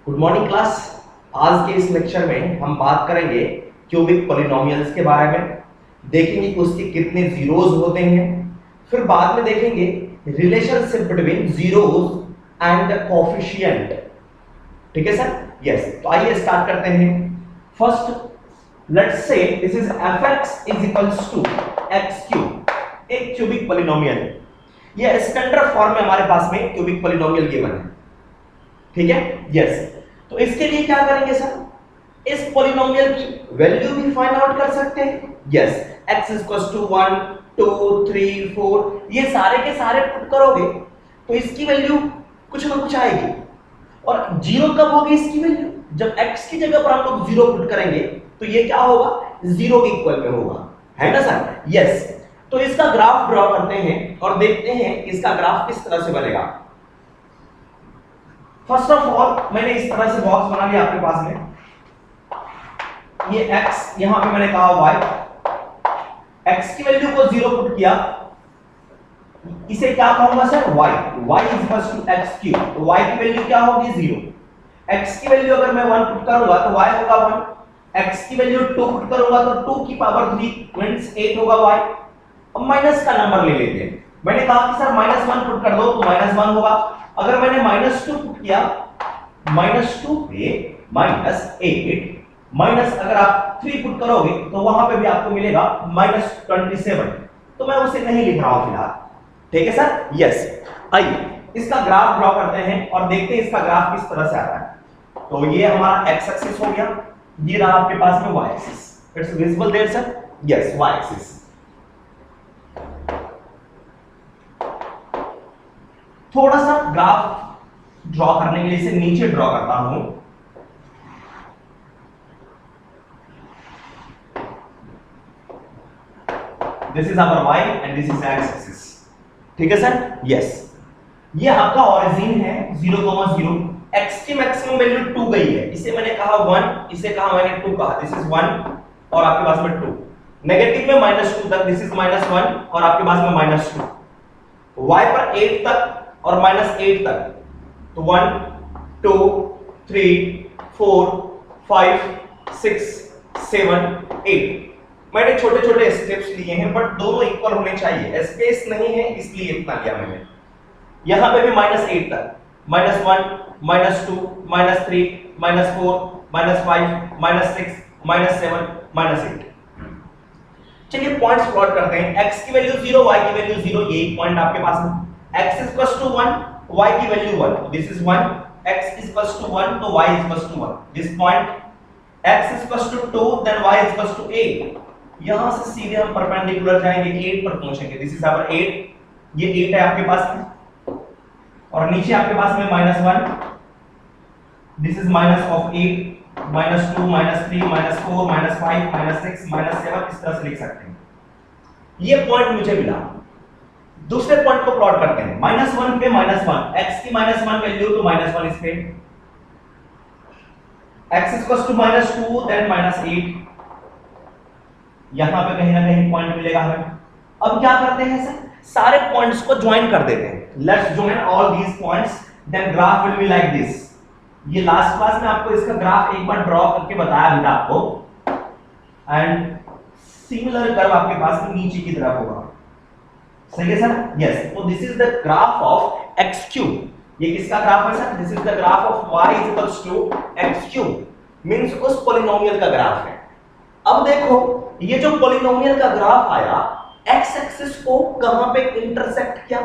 Good morning class. आज के इस लेक्चर में हम बात करेंगे क्यूबिक पॉलिनोमियल्स के बारे में। देखेंगे कि उसके कितने जीरोस होते हैं, फिर बाद में देखेंगे relationship between zeros and coefficient. ठीक है सर? यस। तो आइए स्टार्ट करते हैं। First let's say this is fx is equals to x cube, एक क्यूबिक पॉलिनोमियल है। ये स्टैंडर्ड फॉर्म में हमारे पास में क्यूबिक पॉलिनोमियल गिवन है। ठीक है? यस। तो इसके लिए क्या करेंगे सर? इस पॉलिनोमियल की वैल्यू भी फाइंड आउट कर सकते हैं। यस, x इक्वल्स टू 1 2 3 4 ये सारे के सारे पुट करोगे तो इसकी वैल्यू कुछ ना कुछ आएगी। और जीरो कब होगी इसकी वैल्यू? जब x की जगह पर हम लोग जीरो पुट करेंगे तो ये क्या होगा? जीरो के इक्वल में होगा, है ना सर? यस। तो इसका ग्राफ ड्रॉ करते हैं और देखते हैं इसका ग्राफ किस तरह से बनेगा। फर्स्ट ऑफ ऑल मैंने इस तरह से बॉक्स बना लिया आपके पास में। ये x, यहां पे मैंने कहा y, x की वैल्यू को जीरो पुट किया, इसे क्या कहूंगा sir? y is equals to x cube. तो y की वैल्यू क्या होगी? जीरो। x की वैल्यू अगर मैं 1 पुट करूंगा तो y होगा 1, x की वैल्यू 2 पुट करूंगा तो 2 की पावर 3 मींस 8 होगा y। अब माइनस का नंबर ले लेते हैं। मैंने कहा कि सर -1 पुट कर दो तो -1 होगा। अगर मैंने -2 पुट किया, -2 पे -8 माइनस अगर आप 3 पुट करोगे तो वहां पे भी आपको मिलेगा -27। तो मैं उसे नहीं लिख रहा हूं फिलहाल। ठीक है सर? यस। आइए इसका ग्राफ ड्रॉ करते हैं और देखते हैं इसका ग्राफ किस तरह से आता है। तो ये हमारा x एक्सिस हो गया, ये रहा आपके पास में y axis. It's visible there sir? Yes, y axis. थोड़ा सा ग्राफ ड्रॉ करने के लिए इसे नीचे ड्रॉ करता हूं। This is our y and this is x axis. ठीक है सर? यस। ये आपका ओरिजिन है 0,0। x की मैक्सिमम वैल्यू 2 गई है। इसे मैंने कहा 1, इसे कहा मैंने 2 कहा। दिस इज 1 और आपके पास में 2। नेगेटिव में -2 तक, दिस इज -1 और आपके पास में -2। y पर 8 तक और -8 तक, तो 1 2 3 4 5 6 7 8। मैंने छोटे छोटे स्टेप्स लिए हैं बट दोनों इक्वल होने चाहिए, स्पेस नहीं है इसलिए इतना लिया मैंने। यहां पे भी -8 तक, -1 -2 -3 -4 -5 -6 -7 -8। चलिए पॉइंट्स प्लॉट करते हैं। x की वैल्यू 0, y की वैल्यू 0, ये एक पॉइंट आपके पास है। x is equals to 1, y की value 1, this is 1, x is equals to 1 तो y is equals to 1, this point x is equals to 2 then y is equals to 8। यहां से सीधे हम परपेंडिकुलर जाएंगे, 8 पर पहुंचेंगे। दिस इज आवर 8, ये 8 है आपके पास में और नीचे आपके पास में -1, दिस इज -8 -2 -3 -4 -5 -6 -7, इस तरह से लिख सकते हैं। ये पॉइंट मुझे मिला। दूसरे पॉइंट को प्लॉट करते हैं। -1 पे -1, x की -1 वैल्यू तो -1 इस पे, x is equals to -2 then -8। यहां पे कहीं ना कहीं पॉइंट मिलेगा हमें। अब क्या करते हैं सर? सारे पॉइंट्स को ज्वाइन कर देते हैं। Let's join all these points then graph will be like this. ये लास्ट क्लास में आपको इसका ग्राफ एक बार ड्रॉ करके बताया भी था आपको, एंड सिमिलर कर्व आपके पास में नीचे की तरफ होगा। सही है सर? यस। तो this is the graph of x cube. ये किसका ग्राफ है sir? This is the graph of y is equals to x cube, means उस पॉलिनोमियल का ग्राफ है। अब देखो ये जो पॉलिनोमियल का ग्राफ आया, x एक्सिस को कहां पे इंटरसेक्ट किया?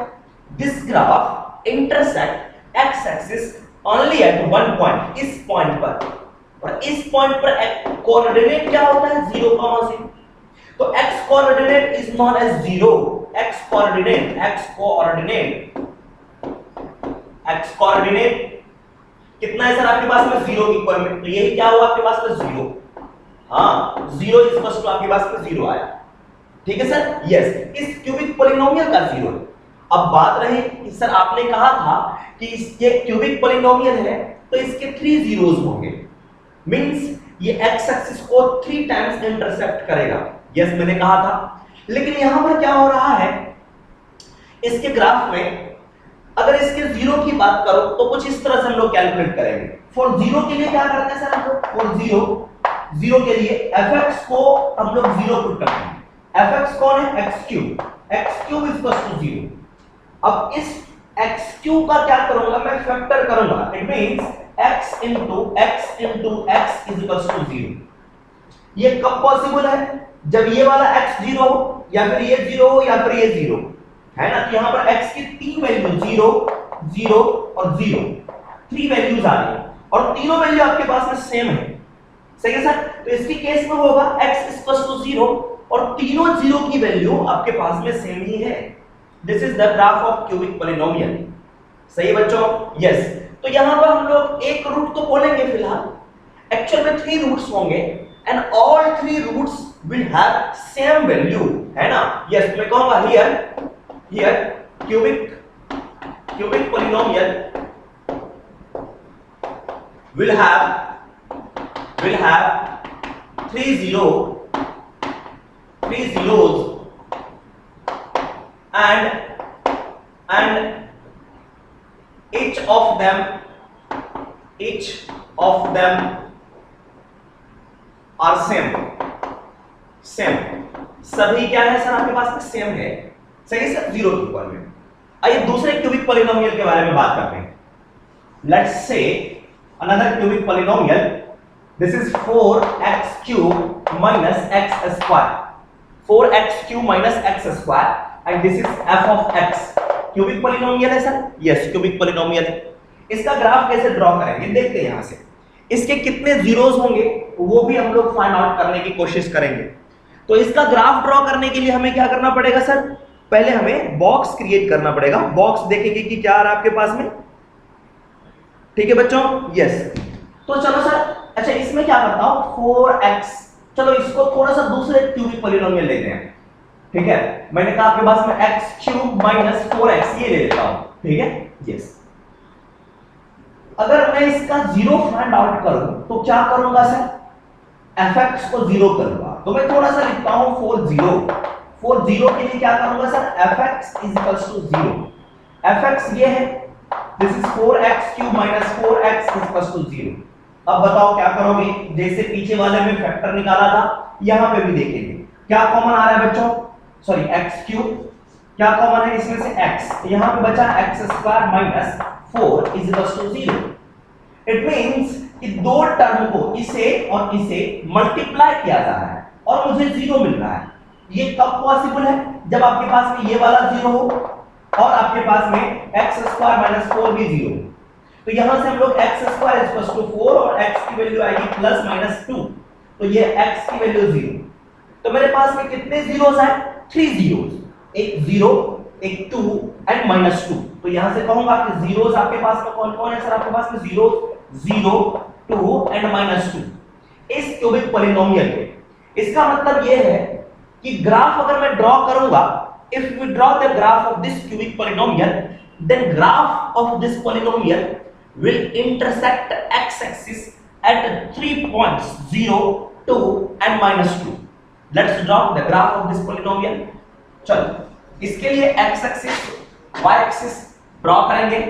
This graph intersect x axis only at one point, इस पॉइंट पर। और इस पॉइंट पर कोऑर्डिनेट क्या होता है? 0,0। तो x coordinate is known as 0। x coordinate कितना है सर आपके पास में? 0 के इक्वल में। तो यही क्या हुआ आपके पास में? 0। हाँ, 0 इज इक्वल टू आपके पास में 0 आया। ठीक है सर? यस। इस क्यूबिक पॉलिनोमियल का 0 है। अब बात रही कि सर आपने कहा था कि ये क्यूबिक पॉलिनोमियल है तो इसके 3 जीरोस होंगे, मींस ये x एक्सिस को 3 टाइम्स इंटरसेक्ट करेगा। यस, मैंने कहा था। लेकिन यहां पर क्या हो रहा है, इसके ग्राफ में अगर इसके जीरो की बात करो तो कुछ इस तरह से हम लोग कैलकुलेट करेंगे। फॉर जीरो के लिए क्या करते हैं सर हम लोग, फॉर जीरो के लिए fx को हम लोग जीरो पुट करते हैं। fx कौन है, x cube is equal to 0। अब इस x क्यूब का क्या करूंगा मैं, फैक्टर करूंगा। It means x into x is equal to 0। ये कब पॉसिबल है, जब ये वाला x 0 हो या फिर ये 0 हो या फिर ये 0 है ना। यहां पर x की तीन वैल्यू 0 0 और 0 3 वैल्यूज आ रही है और तीनों वैल्यू आपके पास में सेम है, सही है सर। तो इसकी केस में होगा x इक्वल टू 0 और तीनों 0 की वैल्यू आपके पास में सेम ही है। This is the graph of cubic polynomial, सही है बच्चों, यस। तो यहां पर हम लोग एक रूट तो बोलेंगे फिलहाल, एक्चुअल में 3 रूट्स होंगे and all 3 roots will have same value, है ना। यस, मैं कहूंगा here cubic polynomial will have 3 zeros and each of them are same। सभी क्या है सर आपके पास में, सेम है, सही है सर, जीरो के इक्वल में। आइए दूसरे क्यूबिक पॉलिनोमियल के बारे में बात करते हैं। Let's say another cubic polynomial, this is 4x cube minus x square, 4x cube minus x square and this is f of x। Cubic polynomial है सर, यस क्यूबिक पॉलिनोमियल है। इसका graph कैसे ड्रॉ करेंगे देखते हैं। यहां से इसके कितने जीरोस होंगे वो भी हम लोग फाइंड आउट करने की कोशिश करेंगे। तो इसका ग्राफ ड्रॉ करने के लिए हमें क्या करना पड़ेगा सर, पहले हमें बॉक्स क्रिएट करना पड़ेगा। बॉक्स देखेंगे कि क्या आ रहा है आपके पास में, ठीक है बच्चों, यस। तो चलो सर, अच्छा इसमें क्या करता हूं 4x, चलो इसको थोड़ा सा दूसरे क्यूबिक पॉलिनोमियल लेते हैं, ठीक है। मैंने कहा आपके पास में x क्यूब माइनस 4x ये ले लेता हूं, ठीक है, यस। अगर मैं इसका जीरो फाइंड आउट करूं तो क्या करूंगा सर, fx को जीरो करूंगा। तो मैं थोड़ा सा लिखता हूं 4 के लिए क्या करूंगा sir, fx is equal to 0। fx ये है, this is 4x cube minus 4x is equal to 0। अब बताओ क्या करोगे, जैसे पीछे वाले में फैक्टर निकाला था यहां पे भी देखेंगे क्या कॉमन आ रहा है बच्चों, सॉरी x क्यूब क्या कॉमन है इसमें से x, यहां पे बचा x square minus 4 is equal to 0। It means कि दो टर्म को इसे और इसे मल्टीप्लाई किया जा रहा है और मुझे 0 मिल रहा है। ये कब पॉसिबल है, जब आपके पास में ये वाला 0 हो और आपके पास में x स्क्वायर माइनस 4 भी 0। तो यहां से हम लोग x square is equal to 4 और x की वैल्यू आएगी प्लस माइनस 2, तो ये x की वैल्यू 0। तो मेरे पास में कितने जीरोस आए, 3 जीरोस, एक 0 एक 2 एंड माइनस 2। तो यहां से कहूंगा कि जीरोस आपके पास में कौन कौन है सर, आपके पास में 0 0 2 एंड माइनस 2 इस क्यूबिक पॉलिनोमियल पे। इसका मतलब ये है कि ग्राफ अगर मैं ड्रॉ करूंगा, if we draw the graph of this cubic polynomial, then graph of this polynomial will intersect x axis at 3 points 0 2 and minus 2। let's draw the graph of this polynomial। चलो इसके लिए x axis y axis draw करेंगे।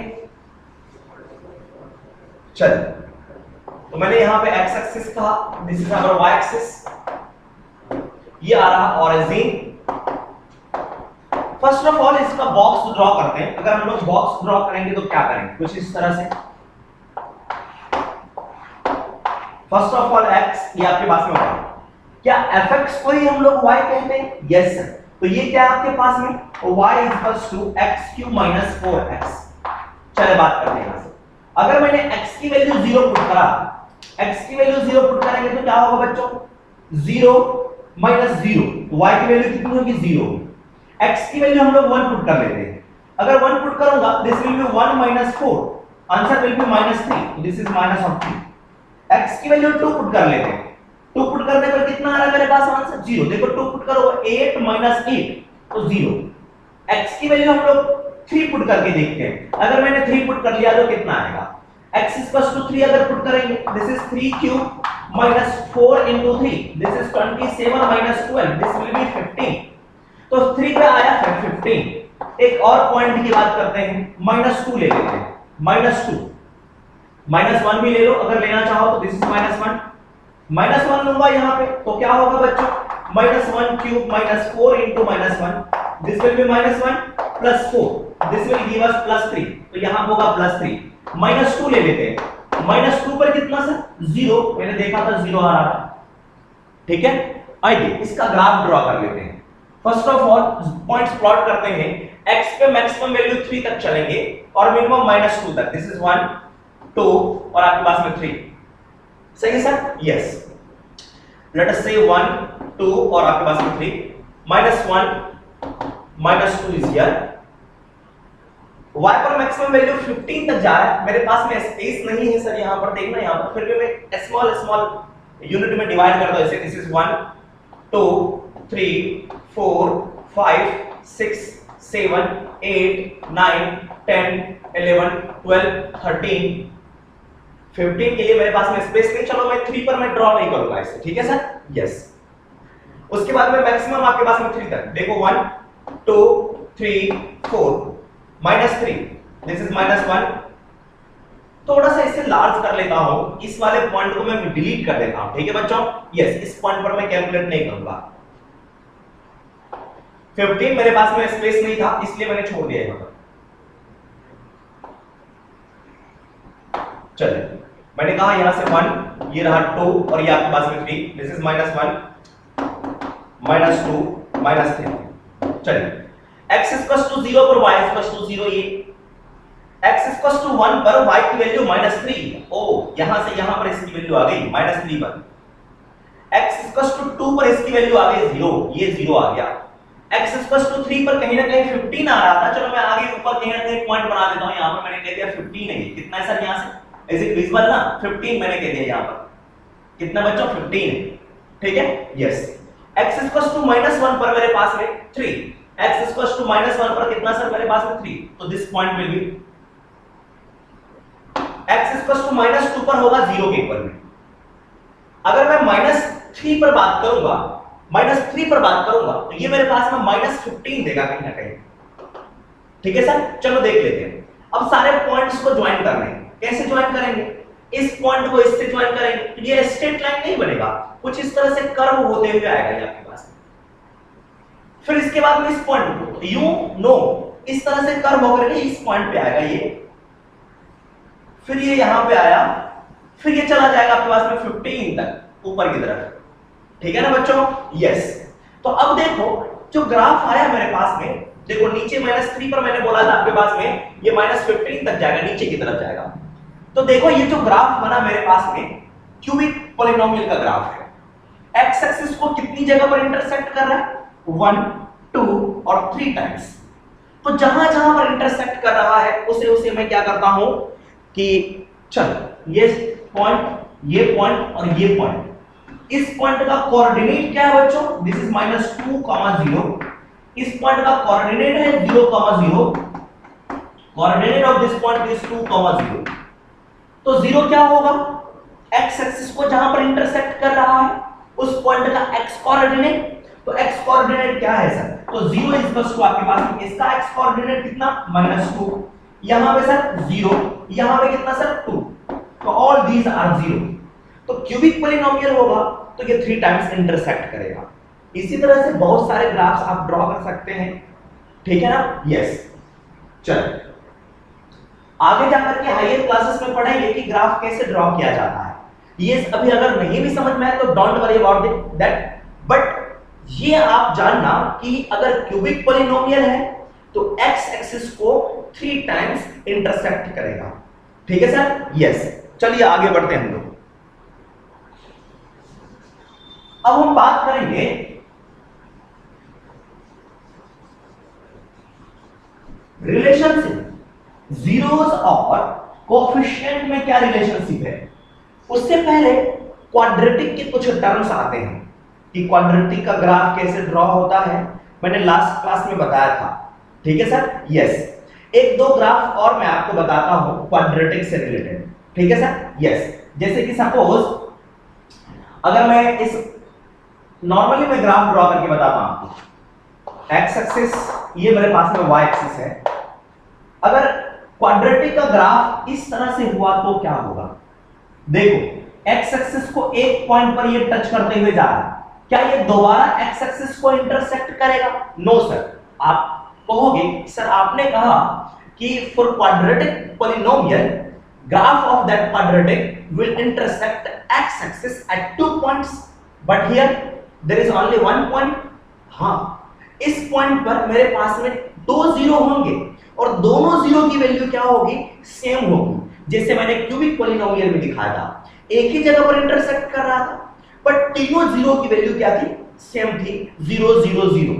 चलो तो मैंने यहां पे x axis कहा, this is our y axis, ये आ रहा ओरिजिन। फर्स्ट ऑफ ऑल इसका बॉक्स ड्रॉ करते हैं। अगर हम लोग बॉक्स ड्रॉ करेंगे तो क्या करेंगे, कुछ इस तरह से। फर्स्ट ऑफ ऑल x ये आपके पास में होगा, क्या fx को ही हम लोग y कहते हैं, यस सर। तो ये क्या आपके पास में y equals to x cube minus 4x। चलिए बात करते हैं यहां से। अगर मैंने x की वैल्यू 0 पुट करा, x की वैल्यू 0 पुट करेंगे तो क्या होगा बच्चों, 0 माइनस 0, y की वैल्यू कितनी होगी, 0। x की वैल्यू हम लोग 1 पुट कर लेते हैं। अगर 1 पुट करूंगा, this will B 1 minus 4, answer will be minus 3, this is minus of 3। x की वैल्यू 2 पुट कर लेते हैं। 2 पुट करने पर कितना आ रहा है मेरे पास आंसर, 0। देखो 2 पुट करो 8 माइनस 8 तो 0। x की वैल्यू हम लोग 3 पुट करके देखते हैं। अगर मैंने 3 पुट कर लिया तो कितना आएगा, x इक्वल्स टू 3 अगर पुट करेंगे, this is 3 cube minus 4 into 3, this is 27 minus 12, this will B 15। तो 3 पे आया 15। एक और पॉइंट की बात करते हैं, -2 ले लेते हैं, -2, -1 भी ले लो अगर लेना चाहो तो, दिस इज -1, -1 लूंगा यहाँ पे तो क्या होगा बच्चों, -1 cube -4 into -1, this will B -1 plus 4, this will give अस +3, तो यहाँ होगा +3, -2 ले लेते हैं, -2 पर कितना सर, 0, मैंने देखा था 0 आ रहा था, ठीक है। आइए इसका ग्राफ ड्रॉ कर लेते हैं। First of all points plot करते हैं, x पे मैक्सिमम वैल्यू 3 तक चलेंगे और मिनिमम -2 तक, दिस इज 1 2 और आपके पास में 3, सही है सर, यस। लेट अस से 1 2 और आपके पास में 3, -1 -2 इज हियर, y पर मैक्सिमम वैल्यू 15 तक जा रहा है, मेरे पास में स्पेस नहीं है सर, यहां पर देखना, यहां पर फिर भी मैं स्मॉल यूनिट में डिवाइड करता हूं, ऐसे दिस इज 1 2 3 4 5 6 7 8 9 10 11 12 13 15 के लिए मेरे पास में स्पेस नहीं, चलो मैं 3 पर मैं ड्रॉ नहीं करूंगा इसे, ठीक है सर, यस। उसके बाद में मैक्सिमम आपके पास में 3 तक, देखो 1 2 3 4 -3, दिस इज -1, थोड़ा सा इसे लार्ज कर लेता हूं, इस वाले पॉइंट को मैं डिलीट कर देता हूं, ठीक है बच्चों, यस। इस पॉइंट पर मैं कैलकुलेट नहीं करूंगा, 15 मेरे पास में स्पेस नहीं था इसलिए मैंने छोड़ दिया यहां पर। चलिए मैंने कहा यहां से 1, ये रहा 2 और ये आपके पास में 3, दिस इज -1 -2 -3। चलिए x इक्वल्स टू 0 पर y इक्वल्स टू 0, ये x इक्वल्स टू 1 पर y की वैल्यू -3, ओ यहां से यहां पर इसकी वैल्यू आ गई -3 पर, x इक्वल्स टू 2 पर इसकी वैल्यू आ गई 0, ये 0 आ गया, x इक्वल्स टू 3 पर कहीं ना कहीं 15 आ रहा था, चलो मैं आगे ऊपर कहीं ना कहीं पॉइंट बना देता हूं, यहां पर मैंने कह दिया 15 है, कितना है सर यहां से, इज इट विजिबल ना, 15 मैंने कह दिया यहां पर, कितना बच्चों 15 है, ठीक है, यस। x इक्वल्स टू -1 पर मेरे पास में 3, x इक्वल्स टू -1 पर कितना सर मेरे पास में 3, तो this point will be x equals to -2 पर होगा 0 के इक्वल में। अगर मैं -3 पर बात करूंगा, -3 पर बात करूंगा तो ये मेरे पास में -15 देगा कहीं ना कहीं, ठीक है सर, चलो देख लेते हैं। अब सारे पॉइंट्स को ज्वाइन करने हैं, कैसे ज्वाइन करेंगे, इस पॉइंट को इससे ज्वाइन करेंगे तो ये स्ट्रेट लाइन नहीं बनेगा, कुछ इस तरह से कर्व होते हुए आएगा ये आपके पास, फिर इसके बाद में इस पॉइंट को यू नो इस तरह से कर्व होकर के इस पॉइंट पे आएगा ये, फिर ये यहां पे आया, फिर ये चला जाएगा आपके पास में 15 तक ऊपर की तरफ, ठीक है ना बच्चों, यस। तो अब देखो जो ग्राफ आया मेरे पास में, देखो नीचे -3 पर मैंने बोला था आपके पास में ये -15 तक जाएगा, नीचे की तरफ जाएगा, तो देखो ये जो ग्राफ बना मेरे पास में क्यूबिक पॉलिनोमियल का ग्राफ है, x एक्सिस को कितनी जगह पर इंटरसेक्ट कर रहा है, 1 2 और 3 टाइम्स, तो जहां जहां पर इंटरसेक्ट कर रहा है उसे उसे मैं क्या करता हूं कि चलो ये पॉइंट और ये पॉइंट, इस पॉइंट का कोऑर्डिनेट क्या है बच्चों, दिस इज -2, 0, इस पॉइंट का कोऑर्डिनेट है 0, 0, coordinate of this point is 2, 0, तो 0 क्या होगा, x एक्सिस को जहां पर इंटरसेक्ट कर रहा है उस पॉइंट का x कोऑर्डिनेट, तो x कोऑर्डिनेट क्या है सर, तो 0 इक्वल्स टू आपके पास इसका x कोऑर्डिनेट कितना -2, यहां पे सर 0, यहां पे कितना सर 2, तो ऑल दीज आर 0, तो क्यूबिक पॉलिनोमियल होगा तो ये 3 टाइम्स इंटरसेक्ट करेगा। इसी तरह से बहुत सारे ग्राफ्स आप ड्रॉ कर सकते हैं, ठीक है ना, यस। चलो आगे जाकर के हायर क्लासेस में पढ़ेंगे कि ग्राफ कैसे ड्रॉ किया जाता है, ये अभी अगर नहीं भी समझ में आए तो don't worry about that, but ये आप जानना कि अगर क्यूबिक पॉलिनोमियल है तो x एक्सिस को 3 टाइम्स इंटरसेक्ट करेगा, ठीक है सर, यस। चलिए आगे बढ़ते हैं हम लोग, अब हम बात करेंगे रिलेशनशिप, जीरोस और कोएफिशिएंट में क्या रिलेशनशिप है। उससे पहले क्वाड्रेटिक के कुछ टर्म्स आते हैं कि क्वाड्रेटिक का ग्राफ कैसे ड्रॉ होता है, मैंने लास्ट क्लास में बताया था, ठीक है सर, यस। एक दो ग्राफ और मैं आपको बताता हूं क्वाड्रेटिक से रिलेटेड, ठीक है सर, यस। जैसे कि सपोज अगर मैं इस नॉर्मली मैं ग्राफ ड्रॉ करके बताता हूं आपको, x एक्सिस ये मेरे पास में y एक्सिस है। अगर क्वाड्रेटिक का ग्राफ इस तरह से हुआ तो क्या होगा? देखो x एक्सिस को एक पॉइंट पर ये टच करते हुए जा रहा है, क्या ये दोबारा x एक्सिस को इंटरसेक्ट करेगा? No sir. आप कहोगे सर आपने कहा कि for quadratic polynomial graph of that quadratic will intersect x axis at 2 points, but here there is only 1 point. हाँ, इस पॉइंट पर मेरे पास में दो जीरो होंगे और दोनों जीरो की वैल्यू क्या होगी? सेम होगी। जैसे मैंने क्यूबिक पॉलिनोमियल में दिखाया था, एक ही जगह पर इंटरसेक्ट कर रहा था, बट तीनों जीरो की वैल्यू क्या थी? सेम थी, 0 0 0।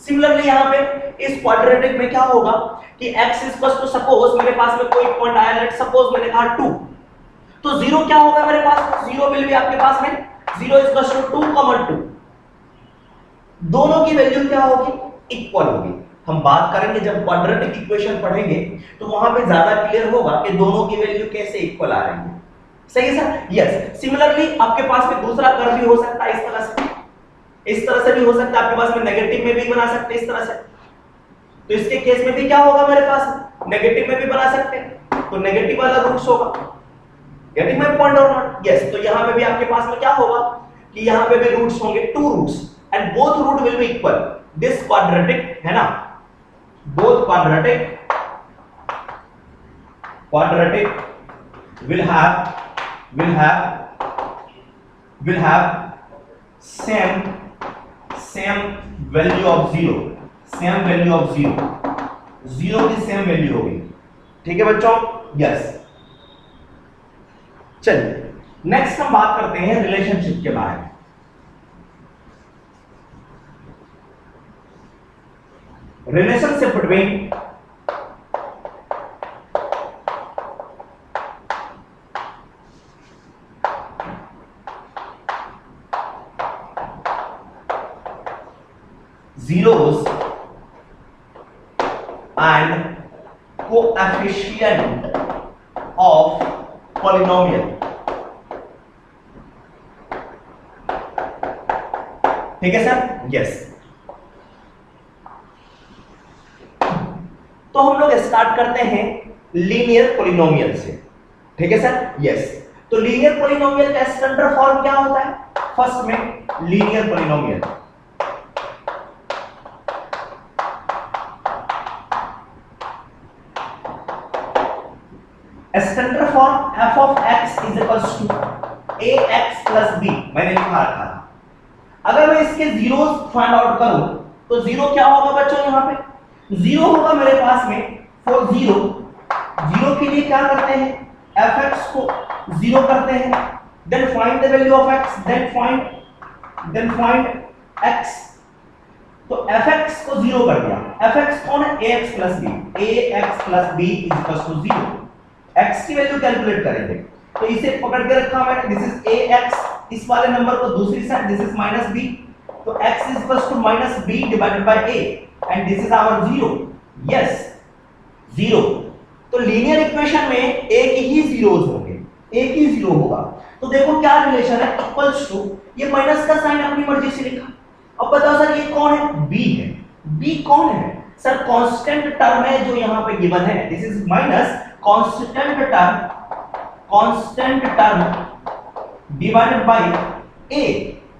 सिमिलरली यहाँ पे इस क्वाड्रेटिक में क्या होगा कि x इक्वल्स टू सपोज मेरे पास में कोई पॉइंट आया, लेट सपोज मैंने कहा 2, तो 0 क्या होगा मेरे पास? 0 विल बी आपके पास में 0 इक्वल्स टू 2, 2, दोनों की वैल्यू क्या होगी? इक्वल होगी। हम बात करेंगे जब क्वाड्रेटिक इक्वेशन पढ़ेंगे तो वहां पे ज्यादा क्लियर होगा कि दोनों की वैल्यू कैसे इक्वल आ रही है। सही है सर? यस। सिमिलरली आपके पास में दूसरा कर्व भी हो सकता है इस तरह से भी हो सकता है, आपके पास में नेगेटिव में भी बना सकते हैं इस तरह से। तो इसके केस में भी क्या होगा मेरे पास? नेगेटिव में भी बना सकते हैं, तो नेगेटिव वाला रूट्स होगा। गेटिंग माय पॉइंट और नॉट? यस। तो यहां पे भी आपके पास में क्या होगा कि यहां पे भी रूट्स होंगे, 2 roots, and both root will be equal. This quadratic है ना, both quadratic will have same value of 0, same value of 0, 0 की सेम वैल्यू होगी। ठीक है बच्चों? यस। चलिए नेक्स्ट हम बात करते हैं रिलेशनशिप के बारे में। Relationship between zeros and coefficient of polynomial। ठीक है सर? यस। तो हम लोग स्टार्ट करते हैं लीनियर पॉलिनोमियल से। ठीक है सर? यस। तो लीनियर पॉलिनोमियल का स्टैंडर्ड फॉर्म क्या होता है? फर्स्ट में linear polynomial, standard form f of x is equals to ax plus b मैंने लिखा रखा था। अगर मैं इसके जीरोस फाइंड आउट करूं तो जीरो क्या होगा बच्चों? यहां पे जीरो होगा मेरे पास में फॉर जीरो। जीरो के लिए क्या करते हैं? fx को जीरो करते हैं, then find the value of x, then find x। तो fx को जीरो कर दिया। fx कौन है? ax plus b, ax plus b is equals to 0। x की वैल्यू कैलकुलेट करेंगे तो इसे पकड़ के रखा मैंने, दिस इज ax, इस वाले नंबर को दूसरी side, this is minus b, तो x is equals to minus b divided by a, and this is our 0। Yes, 0। तो लीनियर इक्वेशन में एक ही जीरोस होंगे, एक ही जीरो होगा। तो देखो क्या रिलेशन है, इक्वल्स टू, ये माइनस का साइन अपनी मर्जी से लिखा। अब बताओ सर ये कौन है? b है। b कौन है सर? कांस्टेंट टर्म है जो यहां पे गिवन है, this is minus constant term divided by a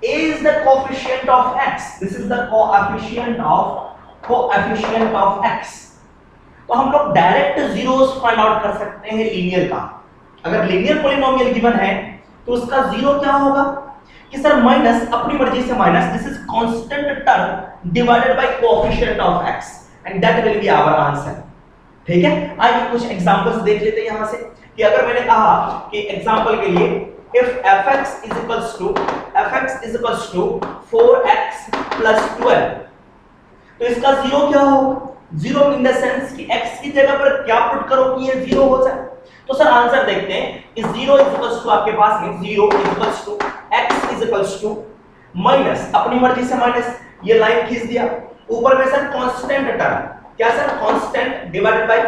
is the coefficient of x, this is the coefficient of x। तो हम लोग डायरेक्ट जीरोस फाइंड आउट कर सकते हैं लीनियर का। अगर लीनियर पॉलिनोमियल गिवन है तो उसका जीरो क्या होगा कि सर माइनस, अपनी मर्जी से minus, this is constant term divided by coefficient of x, and that will be our answer. ठीक है? आइए कुछ एग्जांपल्स देख लेते हैं यहां से कि अगर मैंने कहा कि एग्जांपल के लिए if fx is equals to 4x plus 12, तो इसका जीरो क्या होगा? जीरो इन द सेंस कि x की जगह पर क्या पुट करो कि ये जीरो हो जाए। तो सर आंसर देखते हैं कि 0 इज इक्वल्स टू आपके पास में 0 is equals to x is equals to minus, अपनी मर्जी से माइनस, ये लाइन खींच दिया, ऊपर में सर कांस्टेंट टर्म, क्या sir? Constant divided by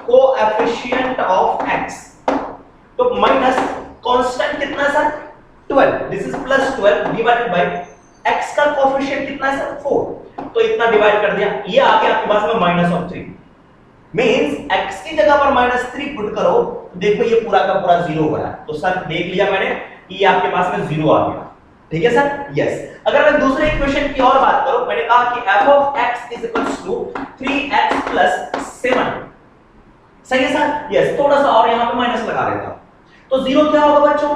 coefficient of x, तो माइनस कांस्टेंट कितना sir? 12, this is plus 12 divided by x का कोएफिशिएंट कितना है सर? 4, तो इतना डिवाइड कर दिया, ये आ गया आपके पास में -3 मींस x की जगह पर -3 पुट करो तो देखो ये पूरा का पूरा 0 हो रहा है। तो सर देख लिया मैंने कि ये आपके पास में 0 आ गया। ठीक है सर, यस। अगर मैं दूसरे इक्वेशन की और बात करूं, मैंने कहा कि f of x is equals to 3x plus 7, सही है सर, यस। थोड़ा सा और यहां पे माइनस लगा देता हूं तो 0 क्या होगा बच्चों,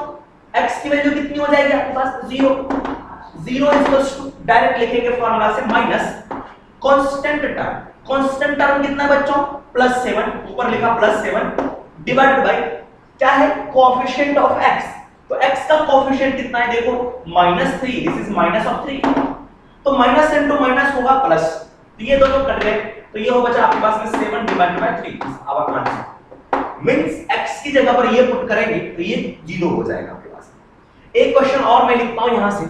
x की वैल्यू कितनी हो जाएगी आपके पास 0 इज इक्वल्स टू डायरेक्ट लिखेंगे फार्मूला से माइनस कांस्टेंट टर्म कितना है बच्चों +7, ऊपर लिखा +7 डिवाइडेड बाय क्या है कोएफिशिएंट ऑफ x, तो x का कोएफिशिएंट कितना है देखो -3, दिस इज -3, तो माइनस इनटू माइनस होगा प्लस, तो ये दोनों कट गए तो ये हो बचा आपके पास में 7 divided by 3 is our answer. Means x की जगह पर ये पुट करेंगे तो ये 0 हो जाएगा आपके पास। एक क्वेश्चन और मैं लिखता हूं यहां से,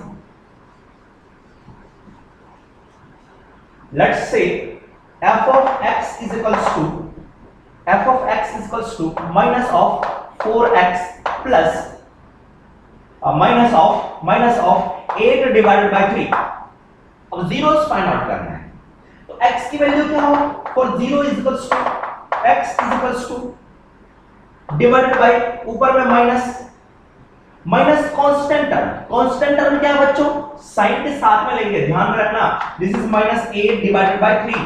let's say f of x is equals to minus of 4x plus minus of 8 divided by 3। अब zeros फाइंड आउट करना है तो x की वैल्यू क्या हो, for 0 is equals to x is equals to divided by ऊपर में minus constant term क्या है बच्चों साइन के साथ में लेंगे, ध्यान रखना, this is -8 divided by 3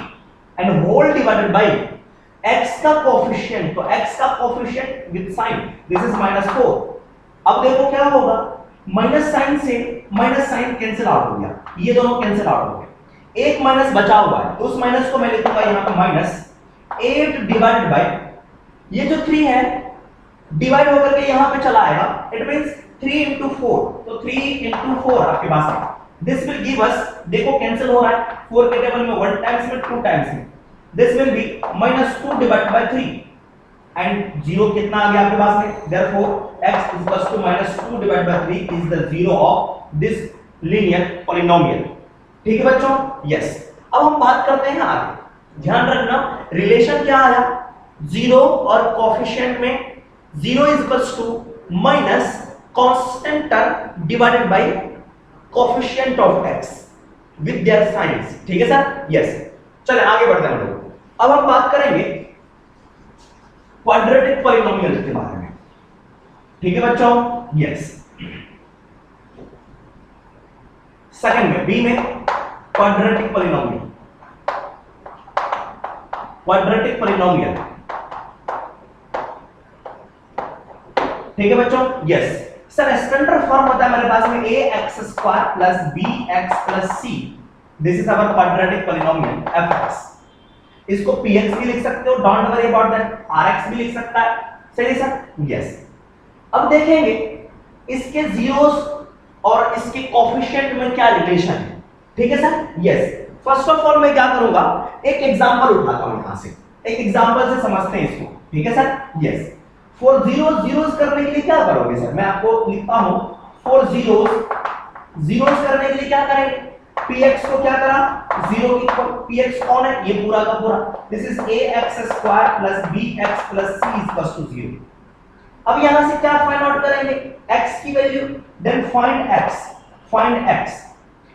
and whole divided by x का कोएफिशिएंट, तो x का coefficient with sign this is -4। अब देखो क्या होगा, माइनस साइन से माइनस साइन कैंसिल आउट हो गया, ये दोनों कैंसिल आउट हो गए, एक माइनस बचा हुआ है तो उस माइनस को मैं लिखूंगा यहां पे -8 डिवाइडेड बाय ये जो 3 है डिवाइड होकर के यहां पे चला आएगा, इट मींस 3 into 4, तो 3 into 4 आपके पास है, दिस विल गिव अस, देखो कैंसिल हो रहा है 4 के टेबल में 1 टाइम्स में 2 टाइम्स में, this will be -2 divided by 3 and 0 कितना आ गया आपके पास में, therefore x is equals to -2 divided by 3 is the 0 of this linear polynomial। ठीक है बच्चों, यस। अब हम बात करते हैं आगे, ध्यान रखना रिलेशन क्या आया 0 और कोएफिशिएंट में 0 is equals to minus constant term divided by coefficient of x with their signs। ठीक है सर, यस। चलिए आगे बढ़ते हैं हम लोग, अब हम बात करेंगे क्वाड्रेटिक पॉलिनोमियल के बारे में। ठीक है बच्चों, यस। सेकंड में बी में क्वाड्रेटिक पॉलिनोमियल, ठीक है बच्चों, यस। सर स्टैंडर्ड फॉर्म होता है मेरे पास में ax² + bx + c, this is our quadratic polynomial fx। इसको px भी लिख सकते हो, don't worry about that, rx भी लिख सकता है, सही सर, यस। अब देखेंगे इसके जीरोस और इसके कोएफिशिएंट में क्या रिलेशन है। ठीक है sir, yes. First of all मैं क्या करूंगा, एक एग्जांपल उठाता हूं यहां से, एक एग्जांपल से समझते हैं इसको। ठीक है सर, यस। फॉर जीरोस करने के लिए क्या करोगे सर, मैं आपको लिखता हूं फॉर जीरोस करने के लिए क्या करेंगे, px को क्या करा 0 की, px कौन है ये पूरा का पूरा, this is ax² + bx + c = 0। अब यहां से क्या फाइंड आउट करेंगे x की वैल्यू, देन फाइंड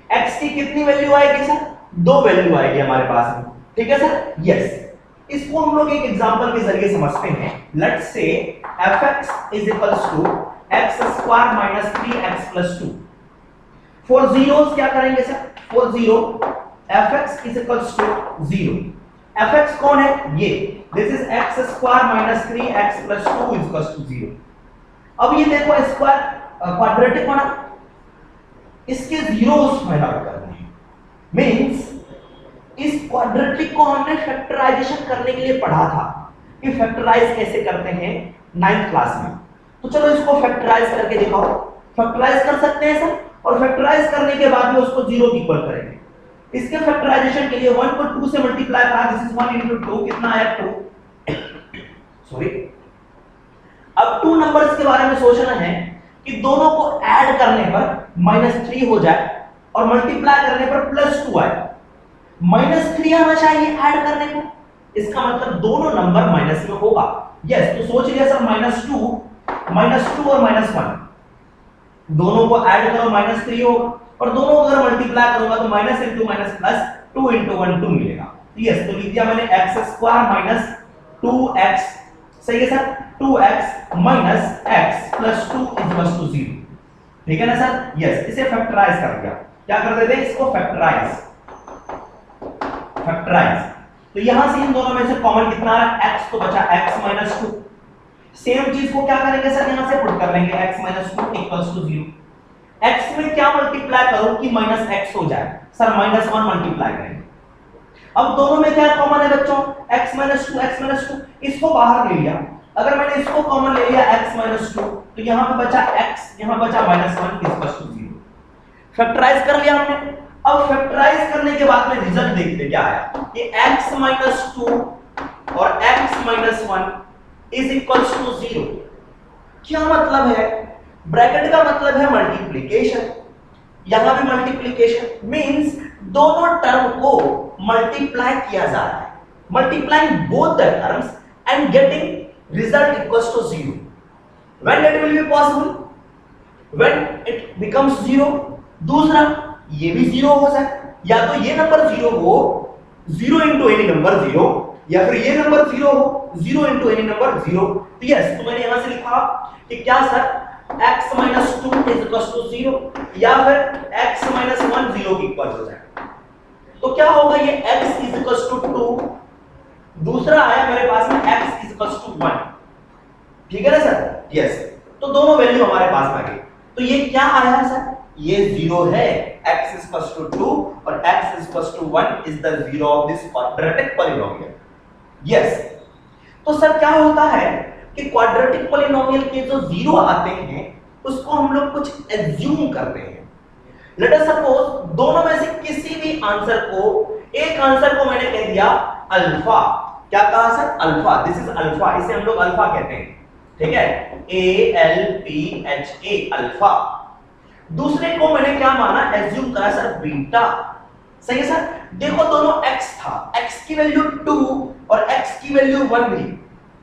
x की कितनी वैल्यू आएगी सर, 2 वैल्यू आएगी हमारे पास में। ठीक है सर, यस। इसको हम लोग एक एग्जांपल के जरिए समझते हैं, let's say fx is equals to x² - 3x + 2। For zeros क्या करेंगे sir, for 0 fx is equals to 0, fx कौन है ये, दिस इज x² - 3x + 2 = 0। अब ये देखो स्क्वायर क्वाड्रेटिक बना, इसके जीरोस फाइंड आउट करने हैं, मींस इस क्वाड्रेटिक को हमने फैक्टराइजेशन करने के लिए पढ़ा था कि फैक्टराइज कैसे करते हैं 9th क्लास में, तो चलो इसको फैक्टराइज करके दिखाओ। फैक्टराइज कर सकते हैं सर, और फैक्टराइज करने के बाद में उसको 0 की इक्वल करेंगे। इसके फैक्टराइजेशन के लिए 1 को 2 से मल्टीप्लाई करा, दिस इज 1 * 2 कितना आया 2, सॉरी। अब 2 नंबर्स के बारे में सोचना है कि दोनों को ऐड करने पर -3 हो जाए और मल्टीप्लाई करने पर +2 आए, -3 आना चाहिए ऐड करने को, इसका मतलब दोनों नंबर माइनस में होगा। यस, तो सोच लिया सर -2 और -1 दोनों को ऐड करो -3 होगा, और दोनों को अगर मल्टीप्लाई करूंगा तो -* 2 into 1 2 मिलेगा। तो यस, तो लिख दिया मैंने x स्क्वायर माइनस 2x, सही है sir, 2x minus x plus 2 equals to 0। ठीक है ना सर? यस, इसे फैक्टराइज कर दिया। क्या कर देते हैं इसको? फैक्टराइज। तो यहां से इन दोनों में से कॉमन कितना आ रहा है? x तो बचा x माइनस 2। सेम चीज को क्या करेंगे सर? यहां से पुट कर लेंगे x minus 2 equals to 0। x में क्या मल्टीप्लाई करूं कि माइनस x हो जाए? सर माइनस 1 मल्टीप्लाई करेंगे। अब दोनों में क्या कॉमन है बच्चों? x माइनस 2, इसको बाहर ले लिया। अगर मैंने इसको कॉमन ले लिया x माइनस 2, तो यहां पे बचा x, यहां बचा माइनस 1 इक्वल्स टू 0। फैक्टराइज कर लिया हमने। अब फैक्टराइज करने के बाद में रिजल्ट देखते क्या आया कि x माइनस 2 और x minus 1 is equals to 0। क्या मतलब है? ब्रैकेट का मतलब है मल्टीप्लिकेशन, यहां भी मल्टीप्लिकेशन मींस दोनों टर्म को मल्टीप्लाई किया जा रहा है, multiplying both the terms and getting result equals to 0। When it will be possible? When it becomes 0। दूसरा, ये भी 0 हो जाए, या तो ये नंबर 0 हो, 0 into एनी नंबर 0, या फिर ये नंबर 0 हो, 0 into एनी नंबर 0। तो यस, तो मैंने यहां से लिखा कि क्या sir? x minus 2 is equals to 0, या फिर x minus 1 0 के इक्वल हो जाए। तो क्या होगा? ये x is equals to 2, दूसरा आया मेरे पास में x is equals to 1। ठीक है ना सर? यस, तो दोनों वैल्यू हमारे पास में आ गई। तो ये क्या आया सर? ये 0 है। x is equals to 2 और x is equals to 1 is the 0 of this quadratic polynomial। Yes, तो सर क्या होता है कि क्वाड्रेटिक पॉलिनोमियल के जो 0 आते हैं उसको हम लोग कुछ एज्यूम करते हैं। लेट अस सपोज दोनों में से किसी भी आंसर को, एक आंसर को मैंने कह दिया अल्फा। क्या कहा sir? Alpha. This is alpha, इसे हम लोग अल्फा कहते हैं। ठीक है, ALPHA, अल्फा। दूसरे को मैंने क्या माना? एज्यूम करा सर बीटा। सही है सर? देखो दोनों x था, x की वैल्यू 2 और x की वैल्यू 1 भी,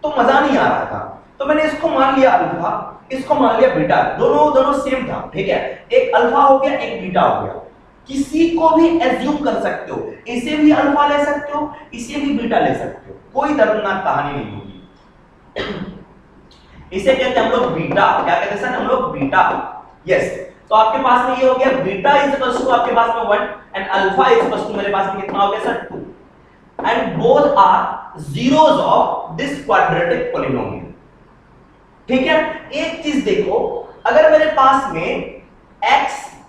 तो मजा नहीं आ रहा था, तो मैंने इसको मान लिया अल्फा, इसको मान लिया बीटा। दोनों सेम था। ठीक है, एक अल्फा हो गया, एक बीटा हो गया। किसी को भी एज्यूम कर सकते हो, इसे भी अल्फा ले सकते हो, इसे भी बीटा ले सकते हो, कोई दर्दनाक कहानी नहीं होगी। इसे कहते हैं हम लोग बीटा। क्या कहते हैं सर? हम लोग बीटा। यस, तो आपके पास में ये हो गया बीटा इज इक्वल टू आपके पास में 1 and alpha is equal to मेरे पास में कितना हो गया sir? 2 and both are zeros of this quadratic polynomial। ठीक है, एक चीज देखो, अगर मेरे पास में x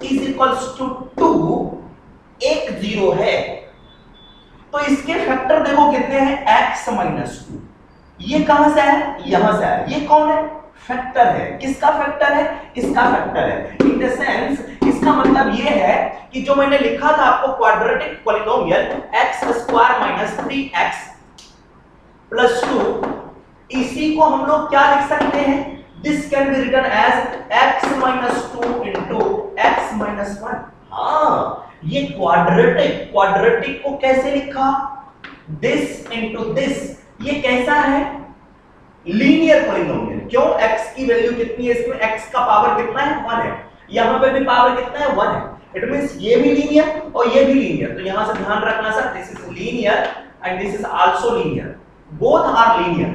is equals to 2, एक 0 है, तो इसके फैक्टर देखो कितने हैं? x minus 2। ये कहां से है? यहां से है। ये कौन है? फैक्टर है। किसका फैक्टर है? इसका फैक्टर है। इन द सेंस इसका मतलब ये है कि जो मैंने लिखा था आपको quadratic polynomial x square minus 3x plus 2, इसी को हम लोग क्या लिख सकते हैं? This can be written as x minus 2 into x minus 1। हाँ, ये क्वाड्रेटिक को कैसे लिखा? This into this. ये कैसा है? Linear polynomial. क्यों? x की वैल्यू कितनी है इसमें? x का पावर कितना है? 1 है। यहां पे भी पावर कितना है? 1 है। इट मींस ये भी लीनियर और ये भी लीनियर। तो यहां से ध्यान रखना sir, this is linear and this is also linear. Both are linear.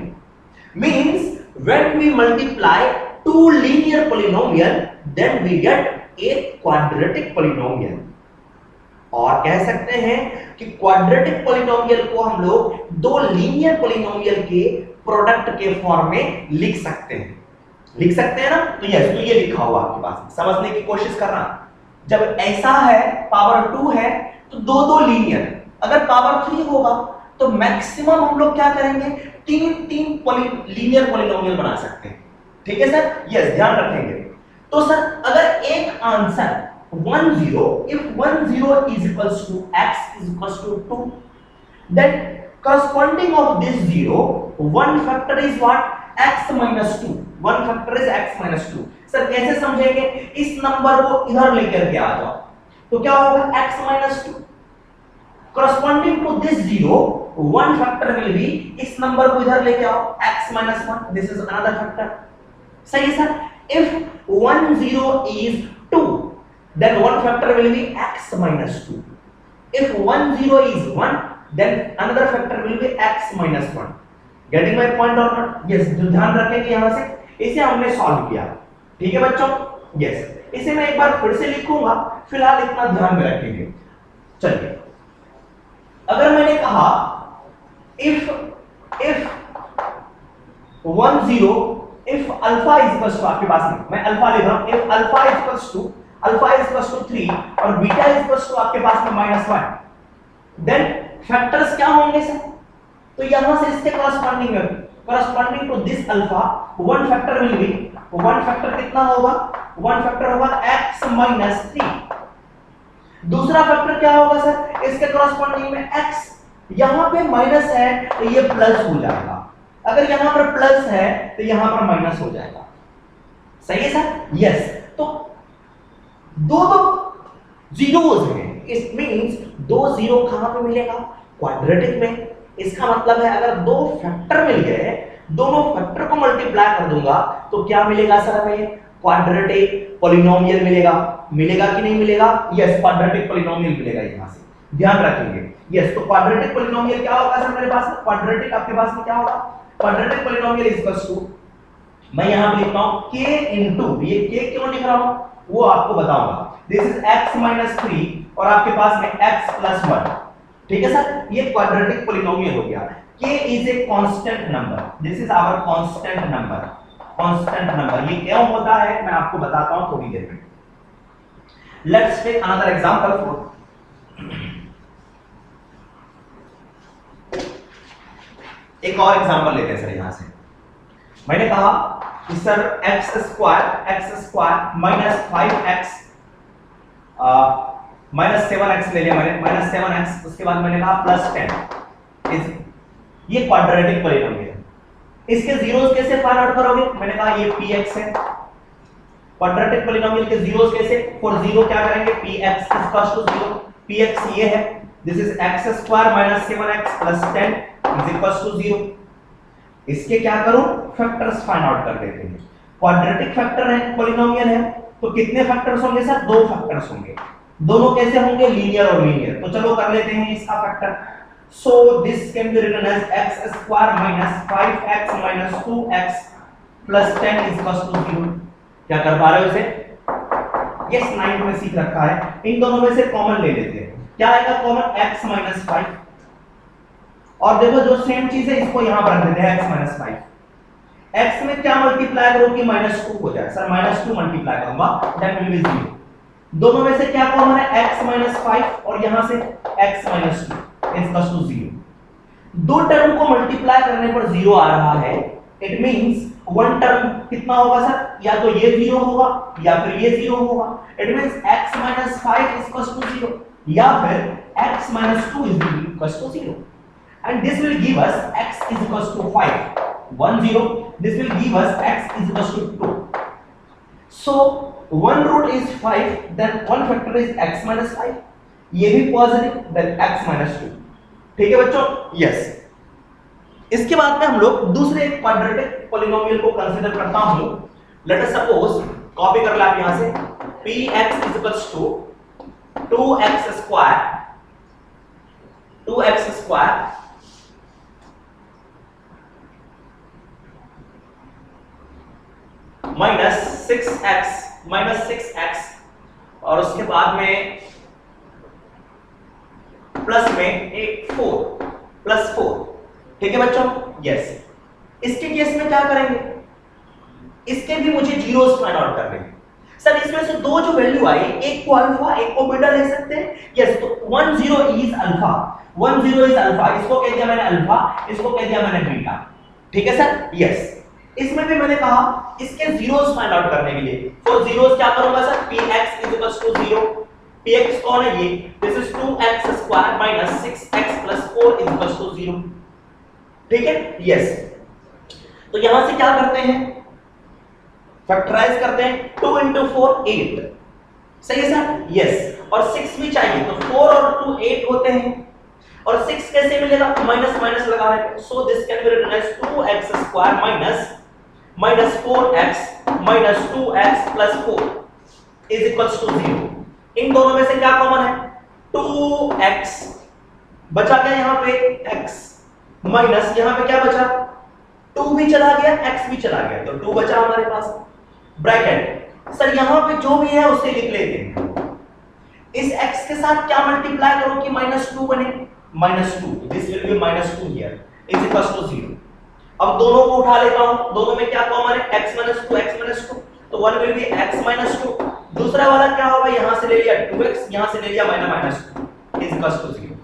Means when we multiply two linear polynomial, then we get a quadratic polynomial। और कह सकते हैं कि क्वाड्रेटिक पॉलिनोमियल को हम लोग दो लीनियर पॉलिनोमियल के प्रोडक्ट के फॉर्म में लिख सकते हैं। लिख सकते हैं ना? तो यस, तो ये लिखा हुआ आपके पास, समझने की कोशिश करना। जब ऐसा है, पावर 2 है, तो दो लीनियर। अगर पावर 3 होगा तो मैक्सिमम हम लोग क्या करेंगे? तीन लीनियर पॉलिनोमियल बना सकते हैं। ठीक है सर? यस, ध्यान रखेंगे। तो सर अगर एक answer 1 0, if 1 0 is equals to x is equals to 2, then corresponding of this 0, one factor is what? x minus 2। one factor is x minus 2। Sir कैसे समझेंगे? इस नंबर को इधर लेकर के आ जाओ, तो क्या होगा? x minus 2 corresponding to this 0, one factor will be, इस नंबर को इधर लेके आओ, x minus 1, this is another factor। सही है sir? if 1 0 is 2, then one factor will be x minus 2। If 1 0 is 1, then another factor will be x minus 1. Getting my point or not? Yes, जो ध्यान रखेंगे यहाँ से इसे हमने solve किया। ठीक है बच्चों? Yes, इसे मैं एक बार फिर से लिखूंगा, फिलहाल इतना ध्यान में रखेंगे। चलिए, अगर मैंने कहा if 1 0, if alpha is equal to, आपके पास में मैं अल्फा लिख रहा हूं, if alpha is equal to 3 और बीटा इज इक्वल टू आपके पास में -1, देन फैक्टर्स क्या होंगे सर? तो यहां से इसके corresponding to this alpha one factor will be, one factor कितना होगा? वन फैक्टर होगा x minus 3। दूसरा फैक्टर क्या होगा सर? इसके करस्पॉन्डिंग में x, यहां पे माइनस है तो ये प्लस हो जाएगा, अगर यहां पर प्लस है तो यहां पर माइनस हो जाएगा। सही है सर? यस। तो दो जीरोस हैं, इट मींस दो जीरो कहां पे मिलेगा? क्वाड्रेटिक में। इसका मतलब है अगर दो फैक्टर मिल गए, दोनों फैक्टर को मल्टीप्लाई कर दूंगा तो क्या मिलेगा सर हमें? क्वाड्रेटिक पॉलिनोमियल मिलेगा। मिलेगा कि नहीं मिलेगा? यस, क्वाड्रेटिक पॉलिनोमियल मिलेगा यहां से, ध्यान रखेंगे। यस, तो क्वाड्रेटिक पॉलिनोमियल क्या होगा सर मेरे पास? क्वाड्रेटिक आपके पास में क्या होगा? Quadratic polynomial is equal to, मैं यहां पे लिख रहा हूं k इनटू, ये k क्यों लिख रहा हूं वो आपको बताऊंगा। दिस इज x minus 3 और आपके पास में x plus 1। ठीक है सर? ये क्वाड्रेटिक पॉलिनोमियल हो गया। k is a constant number, this is our constant number. Constant number ये क्यों होता है मैं आपको बताता हूं थोड़ी देर में। Let's take another example for, एक और एग्जांपल लेते हैं सर। यहां से मैंने कहा कि sir x square minus 5x minus 7x ले लिया मैंने, माइनस 7x, उसके बाद मैंने कहा प्लस 10 इज, ये क्वाड्रेटिक पॉलिनोमियल है। इसके जीरोस कैसे फाइंड आउट करोगे? मैंने कहा ये px है। क्वाड्रेटिक पॉलिनोमियल के जीरोस कैसे? फॉर जीरो क्या करेंगे? px is equal to 0, px ये है, this is x square minus 7x plus 10 is equal to 0। इसके क्या करूं? फैक्टर्स फाइंड आउट कर देते हैं। क्वाड्रेटिक फैक्टर है, पॉलिनोमियल है, तो कितने फैक्टर्स होंगे सर? दो फैक्टर्स होंगे। दोनों कैसे होंगे? लीनियर और लीनियर। तो चलो कर लेते हैं इसका factor. So this can be written as x square minus 5x minus 2x plus 10 is equal to 0। क्या कर पा रहे हो इसे? यस, 9 में सीख रखा है। इन दोनों में से कॉमन ले लेते हैं। क्या आएगा कॉमन? x माइनस 5, और देखो जो सेम चीज है इसको यहां पर रख देते हैं x माइनस 5। x में क्या मल्टीप्लाई करो कि -2 हो जाए? सर -2 मल्टीप्लाई करूंगा, दैट विल बी 0। दोनों में से क्या कॉमन है? x माइनस 5 और यहां से x minus 2 is equal to 0। दो टर्म को मल्टीप्लाई करने पर 0 आ रहा है, इट मींस वन टर्म कितना होगा सर? या तो ये 0 होगा या फिर ये 0 होगा। It means x minus 5 is equal to 0 या फिर x minus 2 is equal to 0। And this will give us x is equals to 5, 1 0. This will give us x is equals to 2. So one root is 5, then one factor is x minus 5. ये भी positive, then x minus 2। ठीक है बच्चों? Yes. इसके बाद में हम लोग दूसरे एक क्वाड्रेटिक पॉलिनोमियल को कंसीडर करता हूं। लेट अस सपोज, कॉपी कर ले आप यहां से, px is equals to 2x square minus 6x और उसके बाद में प्लस में एक 4 ठीक है बच्चों? यस। इसके केस में क्या करेंगे? इसके भी मुझे जीरोस फाइंड आउट करने हैं। सर इसमें से दो जो वैल्यू आई, एक को अल्फा एक को बीटा ले सकते हैं। यस, तो 1 0 इज अल्फा, 1 0 इज अल्फा, इसको कह दिया मैंने अल्फा, इसको कह दिया मैंने बीटा। ठीक है सर? यस। इसमें भी मैंने कहा इसके जीरोस फाइंड आउट करने के लिए, तो जीरोस क्या करूंगा sir? px is equal to 0। px कौन है? ये, this is 2x square minus 6x plus 4 is equal to 0। ठीक है? यस। तो यहां से क्या करते हैं? फैक्टराइज करते हैं। 2 into 4 8, सही है सर? यस। और 6 भी चाहिए, तो 4 और 2 8 होते हैं। और 6 कैसे मिलेगा? माइनस माइनस लगा रहे हैं। So this can be written as 2x square minus 4x minus 2x plus 4 is equal to 0। इन दोनों में से क्या कॉमन है? 2x बचा क्या यहां पे x माइनस यहां पे क्या बचा 2 भी चला गया x भी चला गया तो 2 बचा हमारे पास ब्रैकेट। सर यहां पे जो भी है उसे लिख लेते हैं। इस x के साथ क्या मल्टीप्लाई करो कि -2 बने -2 this will be -2 here is equals to 0। अब दोनों को उठा लेता हूं दोनों में क्या कॉमन है x -2 तो 1 विल बी x -2। दूसरा वाला क्या होगा यहां से ले लिया 2x यहां से ले लिया -2 इज इक्वल्स टू 0।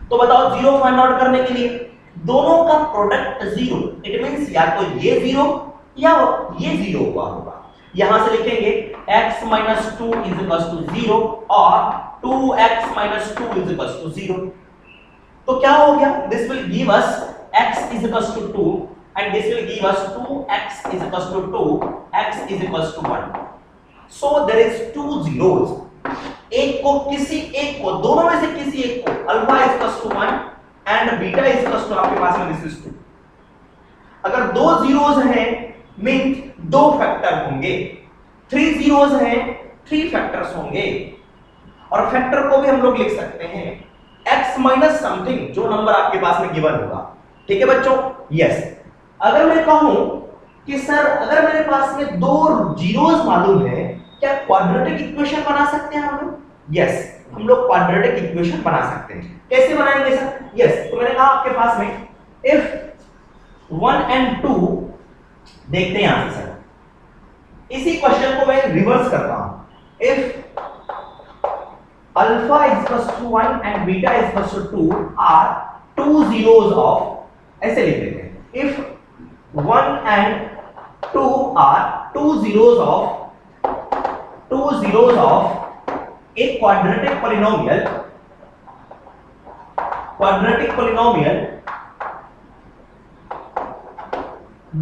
तो बताओ 0 फाइंड आउट करने के लिए दोनों का प्रोडक्ट 0 इट मींस या तो ये 0 या ये 0 हुआ होगा। यहां से लिखेंगे x - 2 इज इक्वल्स टू 0 और 2x - 2 इज इक्वल्स टू 0। तो क्या हो गया this will give us x is equals to 2 and this will give us 2x is equals to 2 x is equals to 1। so there is two zeros एक को किसी एक को दोनों में से किसी एक को alpha is equals to 1 and beta is equals to आपके पास में दिस इज 2। अगर दो जीरोस हैं मीन दो फैक्टर होंगे 3 जीरोस हैं 3 फैक्टर्स होंगे और फैक्टर को भी हम लोग लिख सकते हैं x माइनस समथिंग जो नंबर आपके पास में गिवन होगा। ठीक है बच्चों यस अगर मैं कहूं कि सर अगर मेरे पास में दो जीरोस मालूम है क्या क्वाड्रेटिक इक्वेशन बना सकते हैं हम लोग। यस हम लोग क्वाड्रेटिक इक्वेशन बना सकते हैं। कैसे बनाएंगे सर यस तो मैंने कहा आपके पास में इफ 1 and 2 देखते हैं यहां से सर इसी क्वेश्चन को मैं रिवर्स करता हूं if alpha is equals to 1 and beta is equals to 2 are two zeros of ऐसे लिख देते हैं if 1 and 2 are two zeros of a quadratic polynomial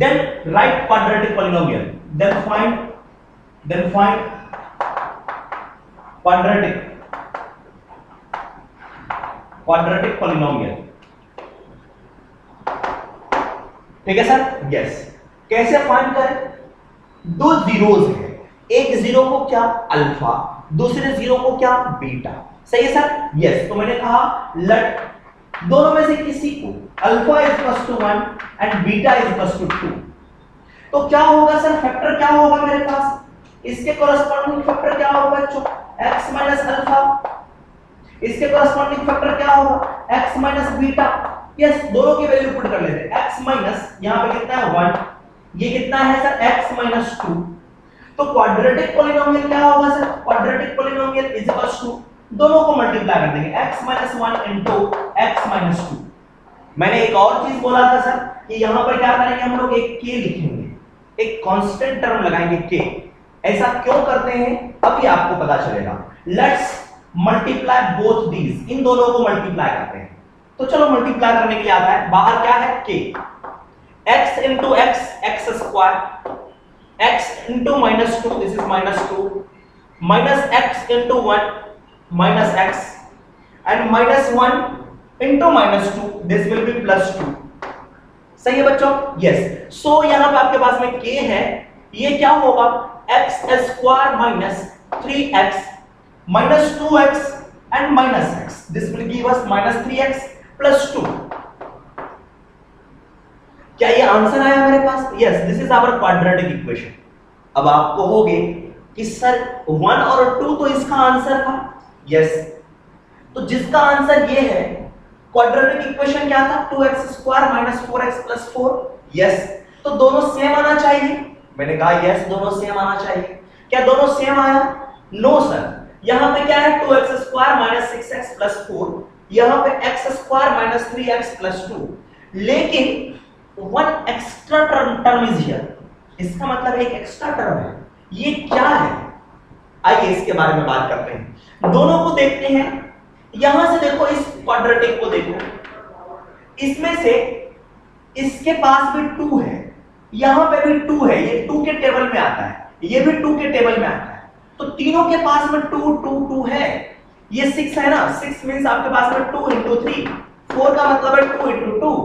then write quadratic polynomial then find quadratic polynomial। ठीक है sir yes कैसे find करें दो zeros हैं एक जीरो को क्या अल्फा दूसरे जीरो को क्या बीटा सही है सर यस तो मैंने कहा लेट दोनों में से किसी को alpha is equals to 1 and beta is equals to 2 तो क्या होगा सर फैक्टर क्या होगा मेरे पास इसके कॉरस्पॉन्डिंग फैक्टर क्या होगा बच्चों x माइनस अल्फा इसके कॉरस्पॉन्डिंग फैक्टर क्या होगा x माइनस बीटा। यस दोनों की वैल्यू पुट कर लेते हैं x माइनस यहां पे कितना है 1 ये कितना है सर x माइनस 2 तो क्वाड्रेटिक पॉलिनोमियल क्या होगा sir quadratic polynomial is equals to दोनों को मल्टीप्लाई कर देंगे x minus 1 into x minus 2। मैंने एक और चीज बोला था सर कि यहां पर क्या करेंगे हम लोग एक k लिखेंगे एक कांस्टेंट टर्म लगाएंगे k। ऐसा क्यों करते हैं अभी आपको पता चलेगा। Let's multiply both these in दोनों को मल्टीप्लाई करते हैं तो चलो मल्टीप्लाई करने के लिए आता है बाहर क्या है k x into x square x into -2 this is -2 minus x into 1 minus x and -1 into -2 this will be +2। सही है बच्चों यस सो यहां पे आपके पास में k है ये क्या होगा x square minus 3x minus 2x and minus x this will give us minus 3x plus 2। क्या ये आंसर आया हमारे पास yes this is our quadratic equation. अब आप कहोगे कि सर 1 और 2 तो इसका आंसर था यस तो जिसका आंसर ये है क्वाड्रेटिक इक्वेशन क्या था 2x square minus 4x plus 4 yes तो दोनों सेम आना चाहिए। मैंने कहा यस दोनों सेम आना चाहिए। क्या दोनों सेम आया नो सर यहां पे क्या है 2x square minus 6x plus 4 यहां पे x square minus 3x plus 2 लेकिन one extra term is here इसका मतलब एक एक्स्ट्रा टर्म है ये क्या है आइए इसके बारे में बात करते हैं दोनों को देखते हैं। यहां से देखो इस क्वाड्रेटिक को देखो इसमें से इसके पास भी 2 है यहां पे भी 2 है ये 2 के टेबल में आता है ये भी 2 के टेबल में आता है तो तीनों के पास में 2 2 2 है ये 6 है ना 6 मींस आपके पास में 2 into 3 4 का मतलब है 2 into 2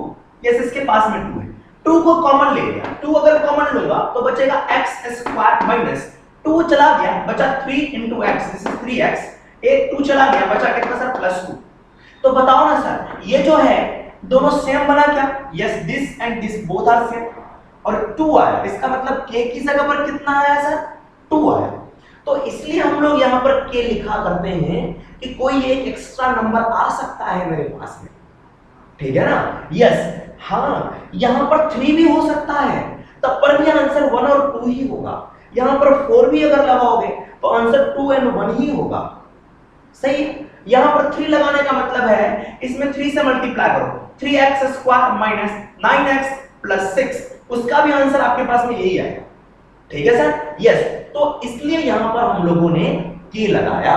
यस इसके पास में 2 है 2 को कॉमन ले लिया 2 अगर कॉमन लूंगा तो बचेगा x स्क्वायर माइनस 2 चला गया बचा 3 into x this is 3x एक 2 चला गया, बचा कितना सर +2। तो बताओ ना सर ये जो है दोनों सेम बना क्या? Yes, this and this both are same. और 2 आया, इसका मतलब k की जगह पर कितना आया सर? 2 आया। तो इसलिए हम लोग यहाँ पर k लिखा करते हैं कि कोई एक एक्स्ट्रा नंबर आ सकता है मेरे पास में, ठीक है ना? यस, हाँ यहाँ पर 3 भी हो सकता है, तब पर भी आंसर 1 और 2 ही होगा। यहाँ पर 4 भी अगर लगाओगे तो आंसर 2 एंड 1 ही होगा, सही। यहाँ पर 3 लगाने का मतलब है इसमें 3 से मल्टीप्लाई करो, 3x² माइनस 9x प्लस 6, उसका भी आंसर आपके पास में यही आएगा, ठीक है सर? यस, तो इसलिए यहां पर हम लोगों ने k लगाया।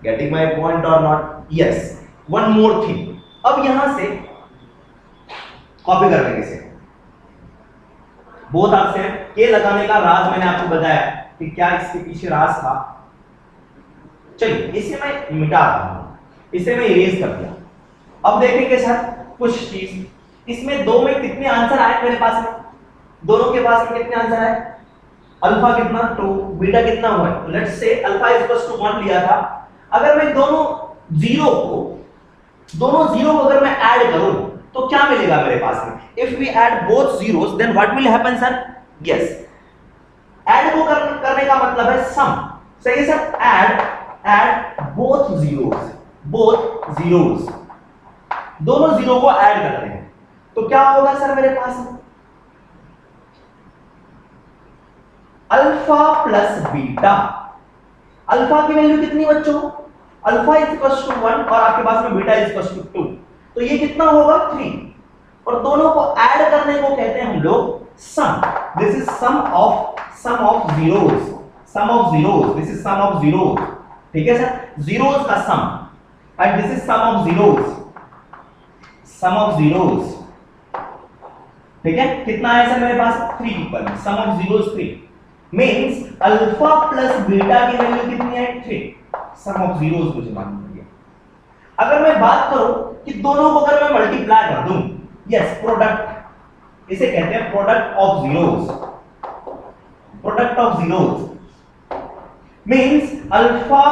गेटिंग माय पॉइंट और not? Yes. One more thing, अब यहां से कॉपी कर लेंगे इसे। Both are same. k लगाने का राज मैंने आपको बताया कि क्या इसके पीछे राज था। चलिए इसे मैं मिटा रहा हूं, इसे मैं इरेज कर दिया। अब देखेंगे सर कुछ चीज, इसमें दो में कितने आंसर आए मेरे पास में? दोनों के पास में कितने आंसर आए? अल्फा कितना 2, बीटा कितना 1। Let's say alpha equals to 1 लिया था। अगर मैं दोनों जीरो को अगर मैं ऐड करूं तो क्या मिलेगा मेरे पास में? If we add both zeros then what will happen sir? Yes, add को करने का मतलब है सम, सही है सर? ऐड बोथ जीरोस, दोनों जीरो को ऐड करते हैं तो क्या होगा सर मेरे पास में? Alpha plus beta. अल्फा की वैल्यू कितनी बच्चों? अल्फा इज इक्वल टू 1 और आपके पास में बीटा इज इक्वल टू 2, तो ये कितना होगा 3। और दोनों को ऐड करने को कहते हैं हम लोग sum. This is sum of zeros, this is sum of zeros, ठीक है सर? जीरोस का sum and this is sum of zeros, ठीक है? कितना है सर मेरे पास? 3 equal sum of zeros 3 means alpha plus beta की वैल्यू कितनी है? 3। सम ऑफ जीरोस मुझे मालूम है। अगर मैं बात करूं कि दोनों को अगर मैं मल्टीप्लाई कर दूं, यस, प्रोडक्ट, इसे कहते हैं product of zeros means alpha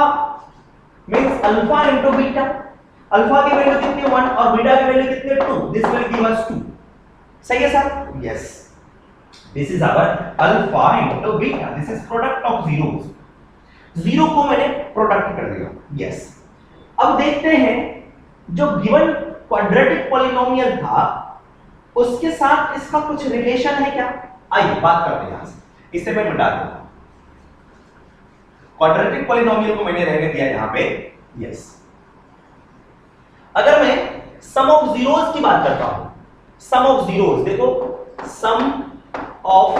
into beta. Alpha की वैल्यू कितनी 1 और बीटा की वैल्यू कितनी 2, दिस विल गिव अस 2, सही है sir? Yes, this is our alpha into beta, this is product of zeros. Zero को मैंने प्रोडक्ट कर दिया, यस। अब देखते हैं जो गिवन क्वाड्रेटिक पॉलिनोमियल था उसके साथ इसका कुछ रिलेशन है क्या? आइए बात करते हैं यहां से, इसे मैं मिटा दूंगा। क्वाड्रेटिक पॉलिनोमियल को मैंने रहने दिया यहां पे, यस। अगर मैं सम ऑफ जीरोस की बात करता हूं, सम ऑफ जीरोस, देखो सम ऑफ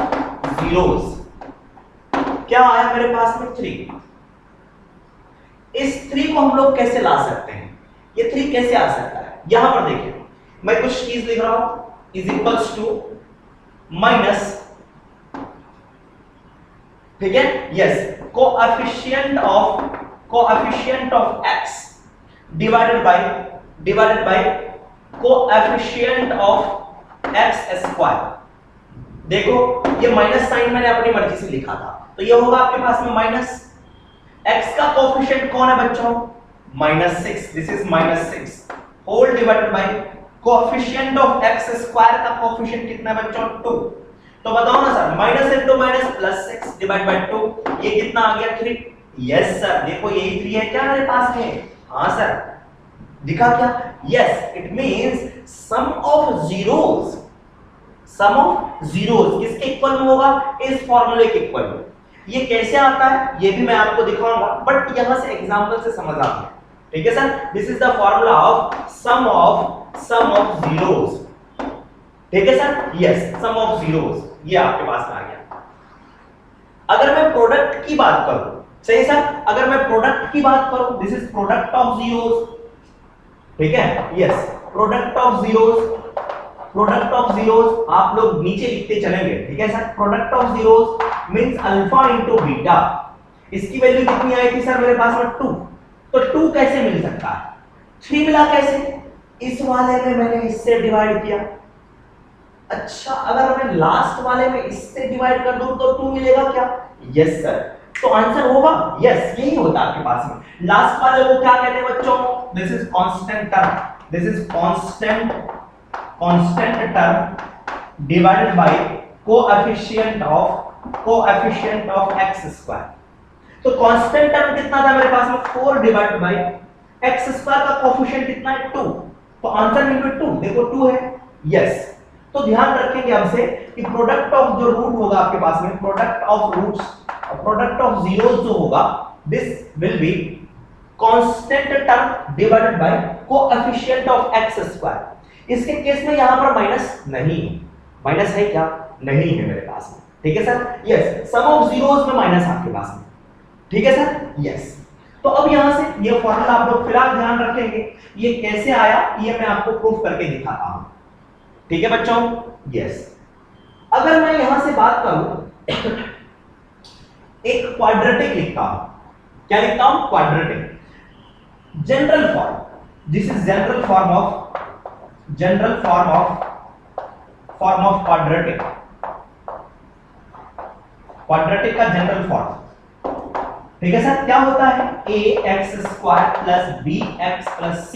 जीरोस क्या आया मेरे पास में? 3। इस 3 को हम लोग कैसे ला सकते हैं? ये 3 कैसे आ सकता है? यहां पर देखिए मैं कुछ चीज लिख रहा हूं, इज इक्वल्स टू माइनस, ठीक है? Yes, coefficient of x divided by coefficient of x square. देखो ये माइनस साइन मैंने अपनी मर्जी से लिखा था, तो ये होगा आपके पास में माइनस। x का कोएफिशिएंट कौन है बच्चों? -6, this is -6 whole divided by coefficient of x square का कोएफिशिएंट कितना है बच्चों? 2। तो बताओ ना sir, minus into minus plus 6 divide by 2, ये कितना आ गया? 3। यस सर, देखो यही 3 है क्या मेरे पास में? हाँ सर, दिखा क्या? Yes, it means sum of zeros किसके इक्वल में होगा? इस फार्मूले के इक्वल में। ये कैसे आता है ये भी मैं आपको दिखाऊंगा, बट यहां से एग्जांपल से समझ आता है, ठीक है sir? This is the formula of sum of zeros, ठीक है sir? Yes, sum of zeros, ये आपके पास में आ गया। अगर मैं प्रोडक्ट की बात करूं, सही सर? अगर मैं प्रोडक्ट की बात करूं, this is product of zeros, ठीक है? यस, प्रोडक्ट ऑफ जीरोस आप लोग नीचे लिखते चलेंगे, ठीक है sir? Product of zeros means alpha into beta. इसकी वैल्यू कितनी आई थी सर मेरे पास में? 2। तो 2 कैसे मिल सकता है? 3 मिला कैसे? इस वाले में मैंने इससे डिवाइड किया। अच्छा, अगर मैं लास्ट वाले में इससे डिवाइड कर दूं तो 2 मिलेगा क्या? यस सर, तो आंसर होगा यस, यही होता है आपके पास में। लास्ट वाले को क्या कहते हैं बच्चों? This is constant term, this is constant term divided by coefficient of x square. तो कांस्टेंट टर्म कितना था मेरे पास में? 4 डिवाइडेड बाय एक्स स्क्वायर का कोएफिशिएंट कितना है? 2। तो आंसर निकले 2, देखो 2 है, यस। तो ध्यान रखेंगे हमसे कि प्रोडक्ट ऑफ जो रूट होगा आपके पास में, product of roots, product of zeros जो होगा, this will be constant term divided by coefficient of x square. इसके केस में यहां पर माइनस नहीं है, माइनस है क्या? नहीं है मेरे पास में, ठीक है sir, yes. Sum of zeros में माइनस आपके पास में, ठीक है सर, यस। तो अब यहां से ये फॉर्मूला आप लोग फिलहाल ध्यान रखेंगे, ये कैसे आया ये मैं आपको प्रूफ करके दिखाता हूं, ठीक है बच्चों, यस। अगर मैं यहां से बात करूं एक क्वाड्रेटिक लिखता हूं, क्या लिखता हूं? Quadratic. General form, this is general form of quadratic, quadratic का जनरल फॉर्म, ठीक है सर। क्या होता है? ax square plus bx plus c,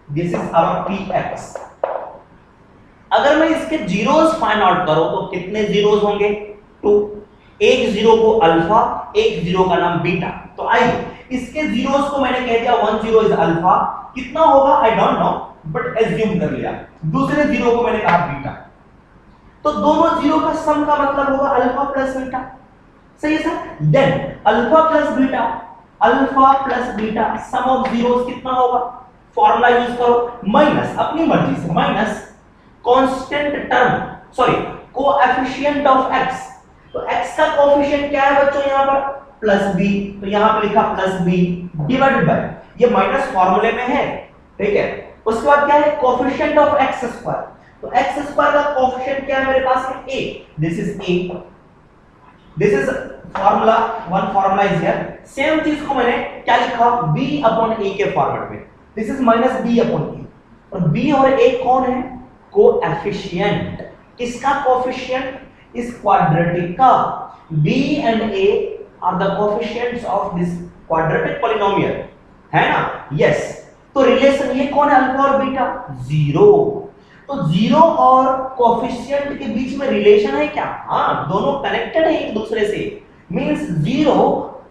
this is our px। अगर मैं इसके जीरोस फाइंड आउट करूं तो कितने जीरोस होंगे? 2। एक जीरो को अल्फा, एक जीरो का नाम बीटा। तो आइए इसके जीरोस को मैंने कह दिया 1 जीरो इज अल्फा, कितना होगा I don't know, but assume कर लिया। दूसरे जीरो को मैंने कहा बीटा, तो दोनों जीरो का सम का मतलब होगा अल्फा प्लस बीटा, सही है sir. Then alpha plus beta sum of zeros कितना होगा? फॉर्मूला यूज करो, माइनस अपनी मर्जी से, minus constant term, sorry coefficient of x। तो x का कोएफिशिएंट क्या है बच्चों? यहां पर प्लस b, तो यहां पे लिखा प्लस b डिवाइडेड बाय, ये माइनस फार्मूले में है, ठीक है। उसके बाद क्या है? Coefficient of x square. तो x स्क्वायर का कोएफिशिएंट क्या है मेरे पास में? a, this is a, this is formula, one formula is here. Same चीज को मैंने क्या लिखा? b अपॉन a के फॉर्मेट में, this is minus b upon a। और b और a कौन है? कोएफिशिएंट। किसका कोएफिशिएंट? इस क्वाड्रेटिक का। b and a are the coefficients of this quadratic polynomial, है ना, यस। तो रिलेशन ये कौन है? अल्फा और बीटा, जीरो। तो जीरो और कोएफिशिएंट के बीच में रिलेशन है क्या? हाँ, दोनों कनेक्टेड है एक दूसरे से, मींस जीरो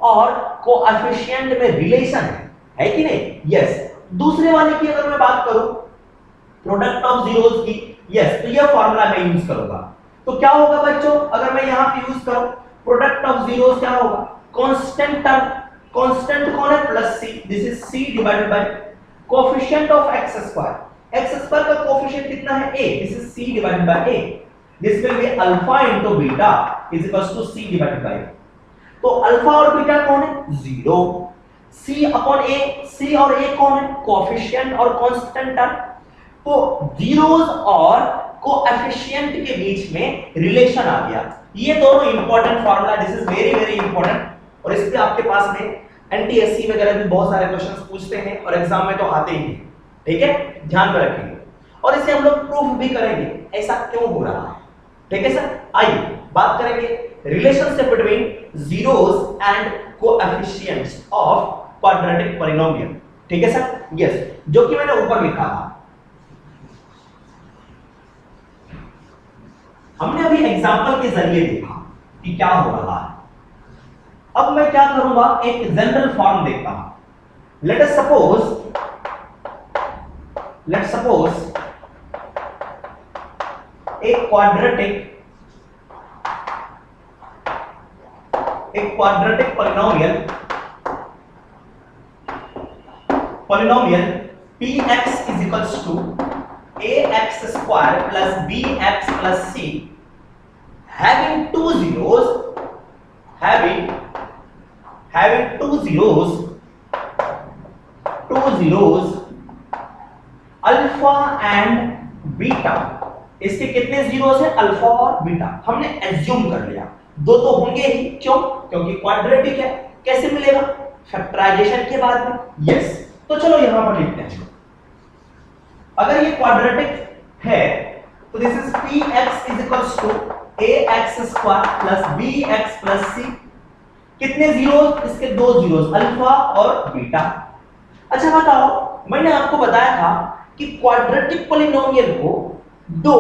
और कोएफिशिएंट में रिलेशन है कि नहीं? यस। दूसरे वाले की अगर मैं बात करूं प्रोडक्ट ऑफ जीरोस की, यस, तो ये फार्मूला मैं यूज करूंगा। तो क्या होगा बच्चों? अगर मैं यहां पे यूज करूं प्रोडक्ट ऑफ जीरोस, क्या होगा? कांस्टेंट टर्म, कांस्टेंट कौन है? Plus c, this is c divided by coefficient of x square. x square का कोएफिशिएंट कितना है? a, this is c divided by a, this will be alpha into beta is equals to c divided by. तो alpha और beta कौन है? Zero. c upon a, c और a कौन है? कोएफिशिएंट और कांस्टेंट टर्म। तो जीरोस और कोएफिशिएंट के बीच में रिलेशन आ गया। ये दोनों important formula, this is very very important, और इस पे आपके पास में एनटीएससी वगैरह भी बहुत सारे क्वेश्चंस पूछते हैं और एग्जाम में तो आते ही हैं, ठीक है, ध्यान में रखेंगे। और इसे हम लोग प्रूफ भी करेंगे ऐसा क्यों हो रहा है, ठीक है सर। आइए बात करेंगे relationship between zeros and coefficients of quadratic polynomial, ठीक है सर, यस, जो कि मैंने ऊपर लिखा था। हमने अभी एग्जांपल के जरिए देखा कि क्या हो रहा है। अब मैं क्या करूंगा? एक जनरल फॉर्म देखता हूं। लेट अस सपोज एक quadratic polynomial px is equals to ax square plus bx plus c having two zeros alpha and beta. इसके कितने जीरोस हैं? अल्फा और बीटा। हमने एज्यूम कर लिया दो तो होंगे ही, क्यों? क्योंकि क्वाड्रेटिक है। कैसे मिलेगा? फैक्टराइजेशन के बाद में, यस। तो चलो यहां पर लिखते हैं। अगर ये क्वाड्रेटिक है तो this is px is equals to ax square plus bx plus c कितने जीरोस? इसके दो जीरोस, अल्फा और बीटा। अच्छा बताओ, मैंने आपको बताया था कि क्वाड्रेटिक पॉलिनोमियल को दो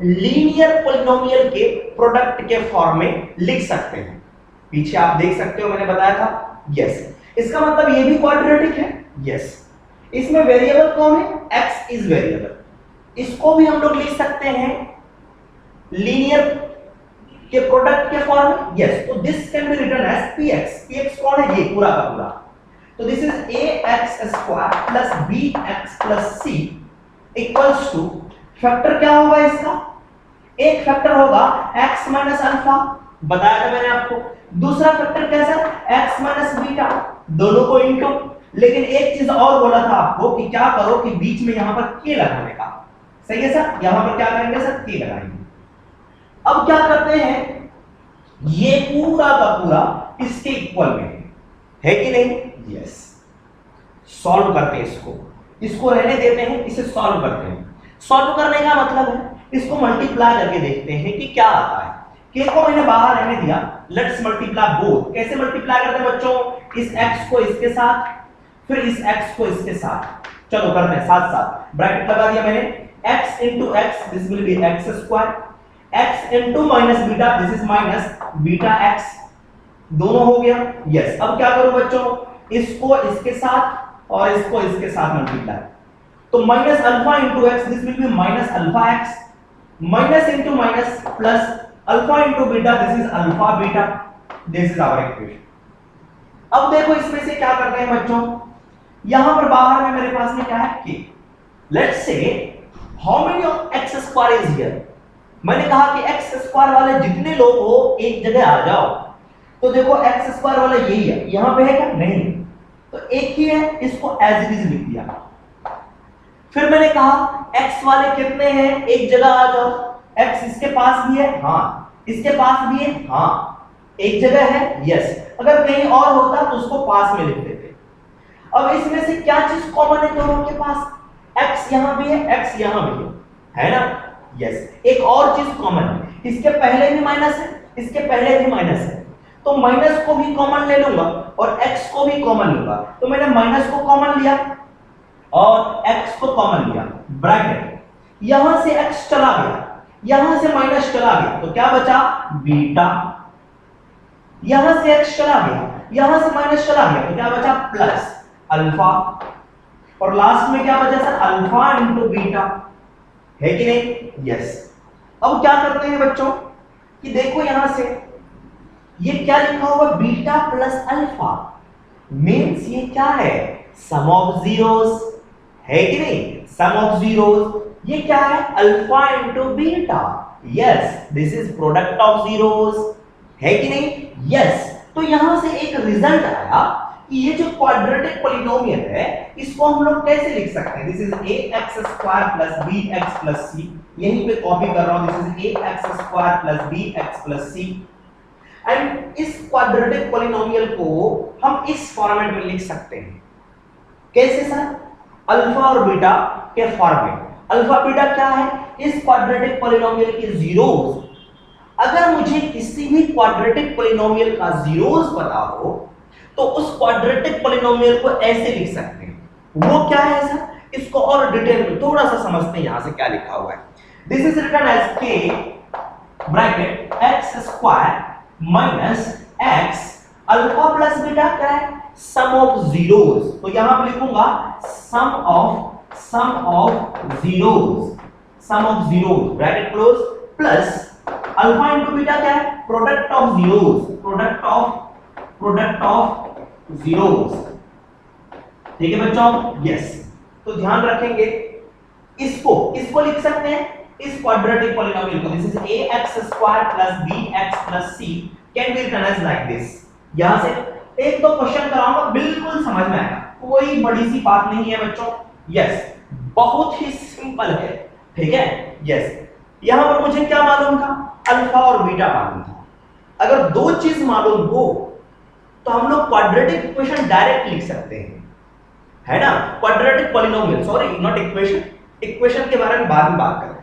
लीनियर पॉलिनोमियल के प्रोडक्ट के फॉर्म में लिख सकते हैं। पीछे आप देख सकते हो, मैंने बताया था। यस, इसका मतलब ये भी क्वाड्रेटिक है। यस, इसमें वेरिएबल कौन है? x is variable. इसको भी हम लोग लिख सकते हैं लीनियर के प्रोडक्ट के फॉर्म में। यस, तो this can be written as px। px कौन है? ये पूरा का पूरा। तो this is ax square plus bx plus c equals to, factor क्या होगा इसका? एक फैक्टर होगा x माइनस अल्फा, बताया था मैंने आपको। दूसरा फैक्टर कैसा? x माइनस बीटा, दोनों को इनटू। लेकिन एक चीज और बोला था आपको कि क्या करो कि बीच में यहां पर k लगाने का। सही है सर? यहां पर क्या करेंगे सर? k लगाएंगे। अब क्या करते हैं, ये पूरा का पूरा इसके इक्वल में है कि नहीं? यस, सॉल्व करते हैं इसको रहने देते हैं, इसे सॉल्व करते हैं। सॉल्व करने का मतलब है इसको मल्टीप्लाई करके देखते हैं कि क्या आता है। k को मैंने बाहर रहने दिया, लेट्स मल्टीप्लाई बोथ। कैसे मल्टीप्लाई करते हैं बच्चों? इस x को इसके साथ, फिर इस x को इसके साथ। चलो करते हैं साथ साथ। ब्रैकेट लगा दिया मैंने, x into x, this will be x square, x into minus beta, this is minus beta x, दोनों हो गया। यस, अब क्या करूं बच्चों? इसको इसके साथ और इसको इसके साथ मल्टीप्लाई। तो minus alpha into x, this will be minus alpha x, minus into minus plus alpha into beta, this is alpha beta. This is our equation. अब देखो इसमें से क्या करते हैं बच्चों, यहां पर बाहर में मेरे पास में क्या है? k। Let's say how many of x square is here. मैंने कहा कि x स्क्वायर वाले जितने लोग हो एक जगह आ जाओ। तो देखो x स्क्वायर वाला यही है, यहां पे है क्या? नहीं, तो एक ही है, इसको एज इट इज लिख दिया। फिर मैंने कहा x वाले कितने हैं, एक जगह आ जाओ। x इसके पास भी है, हाँ, इसके पास भी है, हाँ, एक जगह है। यस, अगर कहीं और होता तो उसको पास में लिख देते। अब इसमें से क्या चीज कॉमन है दोनों के पास? x यहां भी है, x यहां भी है ना? यस, एक और चीज कॉमन है, इसके पहले भी माइनस है, इसके पहले भी माइनस है, तो माइनस को भी कॉमन ले लूंगा और x को भी कॉमन लूंगा। तो मैंने माइनस को कॉमन लिया और x को कॉमन लिया, ब्रैकेट, यहां से x चला गया, यहां से माइनस चला गया, तो क्या बचा? बीटा। यहां से x चला गया, यहां से माइनस चला गया, तो क्या बचा? Plus alpha. और लास्ट में क्या बचा सर? अल्फा इंटू बीटा, है कि नहीं? यस। अब क्या करते हैं बच्चों कि देखो यहां से ये क्या लिखा होगा? बीटा प्लस अल्फा, मींस ये क्या है? सम ऑफ जीरोस, है कि नहीं? सम ऑफ जीरोस। ये क्या है? Alpha into beta. Yes, this is product of zeros, है कि नहीं? यस। तो यहां से एक रिजल्ट आया कि ये जो क्वाड्रेटिक पॉलिनोमियल है इसको हम लोग कैसे लिख सकते हैं? This is ax square plus bx plus c। यहीं पे कॉपी कर रहा हूं, this is ax square plus bx plus c। And इस क्वाड्रेटिक पॉलिनोमियल को हम इस फॉर्मेट में लिख सकते हैं। कैसे सर? अल्फा और बीटा के फॉर्म में। अल्फा बीटा क्या है? इस क्वाड्रेटिक पॉलिनोमियल के जीरोस। अगर मुझे किसी भी क्वाड्रेटिक पॉलिनोमियल का जीरोस पता हो तो उस क्वाड्रेटिक पॉलिनोमियल को ऐसे लिख सकते हैं। वो क्या है सर? इसको और डिटेल में थोड़ा सा समझते हैं, यहां से क्या लिखा हुआ है। This is written as k bracket x square minus x alpha plus beta क्या है? Sum of zeros. तो यहां पे लिखूंगा sum of zeros bracket close plus alpha into beta क्या है? Product of zeros. ठीक है बच्चों? यस। तो ध्यान रखेंगे इसको लिख सकते हैं इस क्वाड्रेटिक पॉलिनोमियल को। This is ax square plus bx plus c can be written as like this. यहां से एक दो क्वेश्चन कराऊंगा, बिल्कुल समझ में आएगा, कोई बड़ी सी बात नहीं है बच्चों। यस, बहुत ही सिंपल है। ठीक है? यस। यहां पर मुझे क्या मालूम था? अल्फा और बीटा मालूम था। अगर दो चीज मालूम हो तो हम लोग क्वाड्रेटिक इक्वेशन डायरेक्ट लिख सकते हैं, है ना? Quadratic polynomial, sorry not equation, equation के बारे में बाद में बात करेंगे।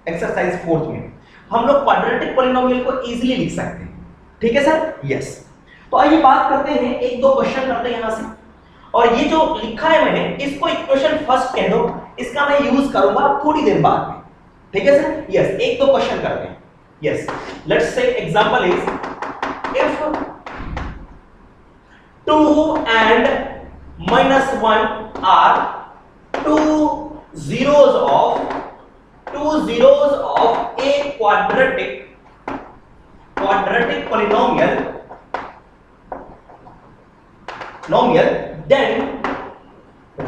एक्सरसाइज 4 में हम लोग क्वाड्रेटिक पॉलिनोमियल को इजीली लिख सकते हैं। ठीक है सर? यस। तो आइए बात करते हैं, एक दो क्वेश्चन करते हैं यहां से। और ये जो लिखा है मैंने, इसको इक्वेशन फर्स्ट कह दो, इसका मैं यूज करूंगा थोड़ी देर बाद में, ठीक है सर? यस, एक दो क्वेश्चन करते हैं। Yes, let's say example is if 2 and -1 are two zeros of a quadratic polynomial, then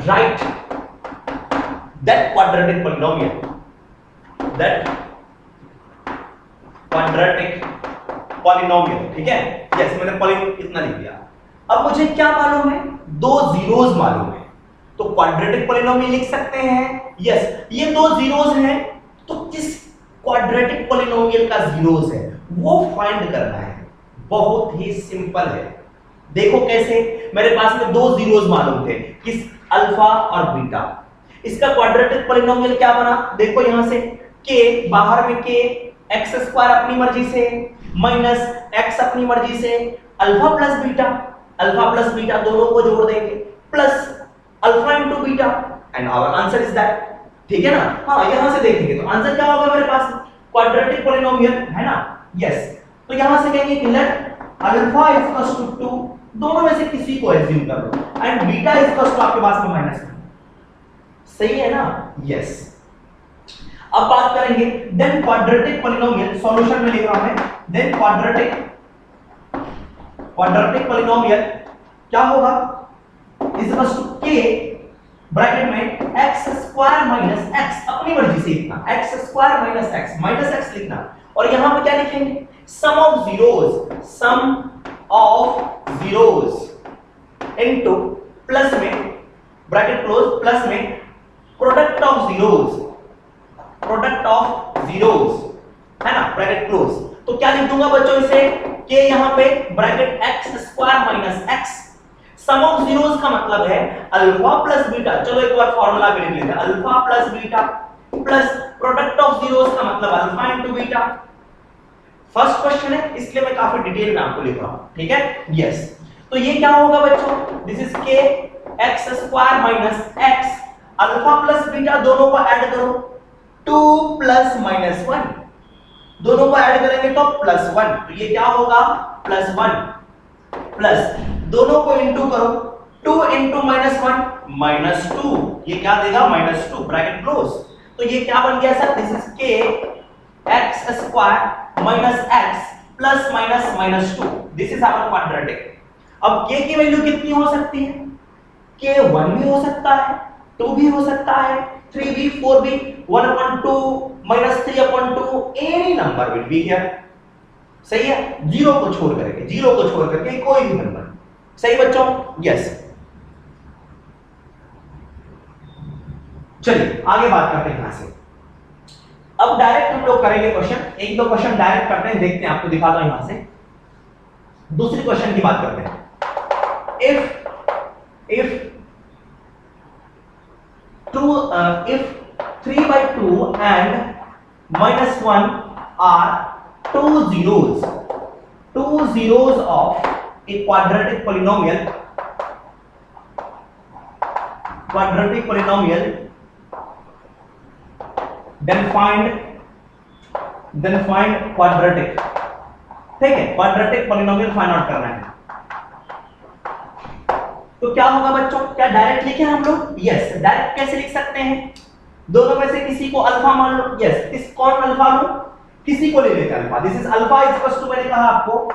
write that quadratic polynomial, ठीक है? यस, मैंने पॉलिनोमियल इतना लिख दिया। अब मुझे क्या मालूम है? दो जीरोस मालूम है, तो क्वाड्रेटिक पॉलिनोमियल लिख सकते हैं। यस, ये दो जीरोस हैं, तो किस क्वाड्रेटिक पॉलिनोमियल का जीरोस है वो फाइंड करना है। बहुत ही सिंपल है। देखो कैसे, मेरे पास में दो जीरोस मालूम थे, किस? अल्फा और बीटा। इसका क्वाड्रेटिक पॉलिनोमियल क्या बना? देखो यहां से k, बाहर में k, एक्स स्क्वायर अपनी मर्जी से माइनस एक्स अपनी मर्जी से, अल्फा प्लस बीटा दोनों को जोड़ देंगे plus alpha into beta, and our answer is that. ठीक है ना? हाँ, यहां से देखेंगे तो आंसर क्या होगा मेरे पास? क्वाड्रेटिक पॉलिनोमियल है ना? यस, तो यहां से कहेंगे कि let alpha is equals to 2, दोनों में से किसी को एज्यूम कर लो, and beta is equals to आपके पास में -1। सही है ना? यस। अब बात करेंगे देन क्वाड्रेटिक पॉलिनोमियल, सॉल्यूशन में लिख रहा हूं मैं, देन क्वाड्रेटिक पॉलिनोमियल क्या होगा? Is equals to k bracket में x स्क्वायर माइनस x, अपनी मर्जी से लिखना, x स्क्वायर माइनस x लिखना, और यहां पे क्या लिखेंगे? सम ऑफ जीरोस इनटू प्लस में ब्रैकेट क्लोज, प्लस में प्रोडक्ट ऑफ जीरोस है ना, ब्रैकेट क्लोज। तो क्या लिख दूंगा बच्चों इसे? k यहां पे bracket x square minus x, sum of zeros का मतलब है अल्फा प्लस बीटा। चलो एक बार फॉर्मूला भी लिख लेते हैं, alpha plus beta plus product of zeros का मतलब alpha into beta. First question है, इसलिए मैं काफी डिटेल में आपको लिख रहा हूं, ठीक है? यस, तो ये क्या होगा बच्चों? This is k x square minus x, alpha plus beta दोनों को ऐड करो, 2 प्लस -1, दोनों को ऐड करेंगे तो +1, तो ये क्या होगा? +1 प्लस दोनों को इंटू करो, 2 इंटू -1 -2, ये क्या देगा? -2 ब्रैकेट क्लोज। तो ये क्या बन गया sir? This is k x square minus x plus -2, this is our quadratic. अब k की वैल्यू कितनी हो सकती है? k 1 भी हो सकता है, 2 भी हो सकता है, 3 भी, 4 भी, 1/2 -3/2, any number will be here. सही है? जीरो को छोड़ करके कोई भी नंबर। सही बच्चों? यस। चलिए आगे बात करते हैं यहां से। अब डायरेक्ट हम लोग करेंगे क्वेश्चन, एक दो क्वेश्चन डायरेक्ट करते हैं, देखते हैं, आपको दिखाता हूं यहां से। दूसरी क्वेश्चन की बात करते हैं। If 3/2 and -1 are two zeros of a quadratic polynomial, then find quadratic। ठीक है, क्वाड्रेटिक पॉलिनोमियल फाइंड आउट करना है। तो क्या होगा बच्चों? क्या डायरेक्ट लिखें हम लोग? यस, डायरेक्ट कैसे लिख सकते हैं? दोनों में से किसी को अल्फा मान लो। यस, कौन अल्फा लो? किसी को ले लेते हैं alpha. This is alpha is equal to, मैंने कहा आपको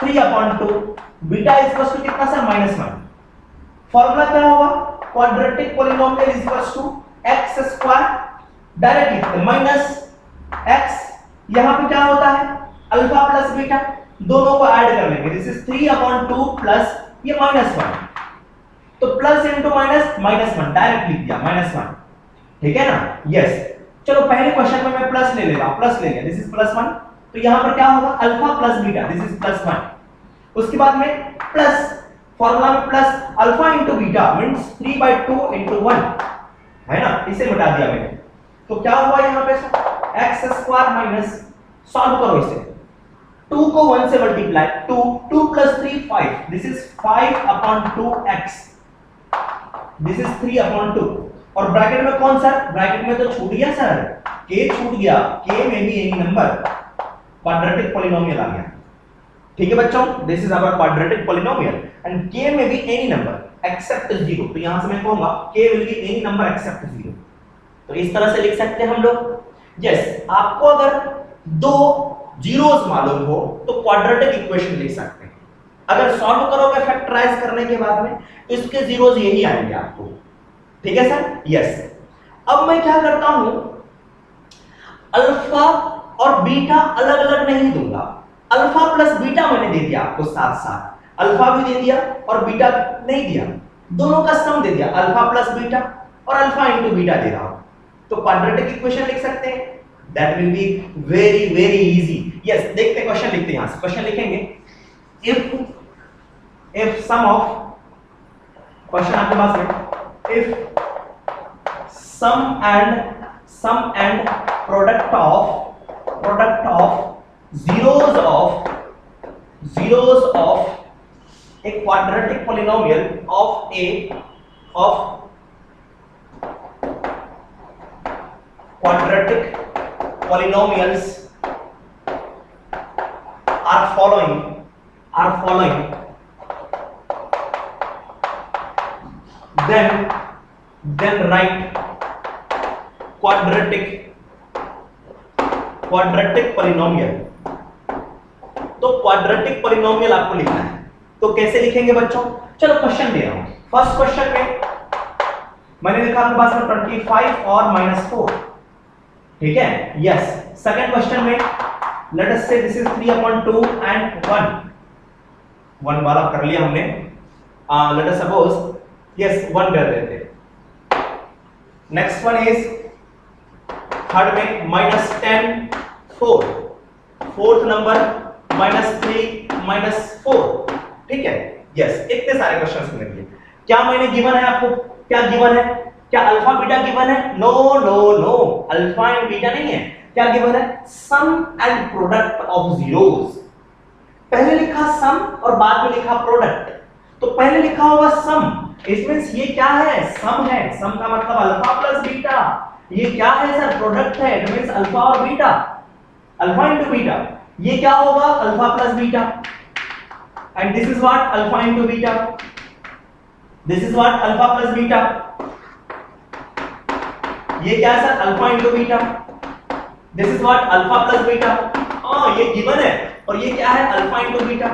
3/2, बीटा इज इक्वल टू कितना सर? -1। फार्मूला क्या होगा? Quadratic polynomial is equal to x square, direct लिखते हैं, माइनस x, यहां पे क्या होता है? अल्फा प्लस बीटा, दोनों को ऐड कर लेंगे, दिस इज 3/2 प्लस ये -1, तो प्लस इंटू माइनस -1, डायरेक्ट लिख दिया -1। ठीक है ना? यस। चलो पहले क्वेश्चन में मैं प्लस ले लेता हूं, प्लस ले लिया, दिस इज +1, तो यहां पर क्या होगा? Alpha plus beta, this is +1। उसके बाद में प्लस, फार्मूला में plus alpha into beta means 3/2 into 1, है ना? इसे मिटा दिया मैंने, तो क्या हुआ यहां पे? x स्क्वायर माइनस, सॉल्व करो इसे, 2 को 1 से multiply, 2 plus 3 5, this is 5 upon 2x, this is 3 upon 2, और ब्रैकेट में कौन सर, ब्रैकेट में तो छूट गया सर, k छूट गया, k में भी एनी नंबर, क्वाड्रेटिक पॉलिनोमियल आ गया। ठीक है बच्चों, this is our quadratic polynomial and k में भी एनी नंबर एक्सेप्ट 0, तो यहां से मैं कहूंगा k will be any number except 0, तो इस तरह से लिख सकते हैं हम लोग। यस, आपको अगर दो जीरोस मालूम हो तो क्वाड्रेटिक इक्वेशन लिख सकते हैं, अगर सॉल्व करोगे फैक्टराइज करने के बाद में तो इसके जीरोस यही आएंगे आपको। ठीक है सर, यस। अब मैं क्या करता हूं, अल्फा और बीटा अलग अलग नहीं दूंगा, अल्फा प्लस बीटा मैंने दे दिया आपको साथ साथ, अल्फा भी दे दिया और बीटा नहीं दिया, दोनों का सम दे दिया, अल्फा प्लस बीटा और अल्फा इंटू बीटा दे रहा हूं, तो क्वाड्रेटिक इक्वेशन लिख सकते हैं। That will be very very easy. Yes, देखते हैं क्वेश्चन लिखते हैं, यहां से क्वेश्चन लिखेंगे। इफ सम ऑफ, क्वेश्चन आपके पास है, if sum and product of zeros of a quadratic polynomial of quadratic polynomials are following, then write quadratic polynomial। तो क्वाड्रेटिक पॉलिनोमियल आपको लिखना है, तो कैसे लिखेंगे बच्चों, चलो क्वेश्चन दे रहा हूं। फर्स्ट क्वेश्चन में मैंने लिखा आपके पास में 25 और -4, ठीक है, यस। सेकंड क्वेश्चन में लेट अस से दिस इज 3/2 एंड 1 वाला कर लिया हमने, लेट अस सपोज यस 1 कर देते। नेक्स्ट वन इज थर्ड में -10 4, फोर्थ नंबर -3 -4, ठीक है, यस। इतने सारे क्वेश्चंस मिल गए। क्या मैंने गिवन है आपको, क्या गिवन है, क्या अल्फा बीटा गिवन है? No no no, alpha and beta नहीं है। क्या गिवन है? Sum and product of zeros. पहले लिखा सम और बाद में लिखा प्रोडक्ट, तो पहले लिखा होगा सम, इट मींस ये क्या है, सम है, सम का मतलब अल्फा प्लस बीटा। ये क्या है सर, प्रोडक्ट है, इट मींस अल्फा और बीटा, अल्फा इनटू बीटा। ये क्या होगा, alpha plus beta, and this is what alpha into beta, this is what alpha plus beta. ये क्या है sir, alpha into beta, this is what alpha plus beta. हां, ये given है, और ये क्या है, अल्फा इनटू बीटा।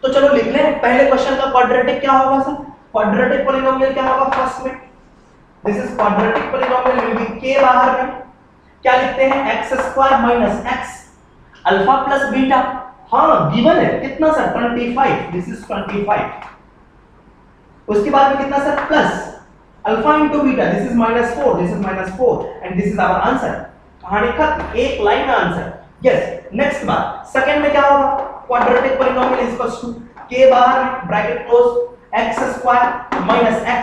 तो चलो लिख लें, पहले क्वेश्चन का क्वाड्रेटिक क्या होगा सर, क्वाड्रेटिक पॉलिनोमियल क्या होगा फर्स्ट में, this is quadratic polynomial will B के बाहर में क्या लिखते हैं, x² minus x alpha plus beta. हां गिवन है, कितना सर, 25, दिस इज 25। उसके बाद में कितना sir, plus alpha into beta, this is -4, this is -4 and this is our answer. कहानी खत्म, एक लाइन में आंसर। यस, नेक्स्ट बात, सेकंड में क्या होगा, क्वाड्रेटिक पॉलिनोमियल इक्वल्स टू के बाहर में bracket close x² minus x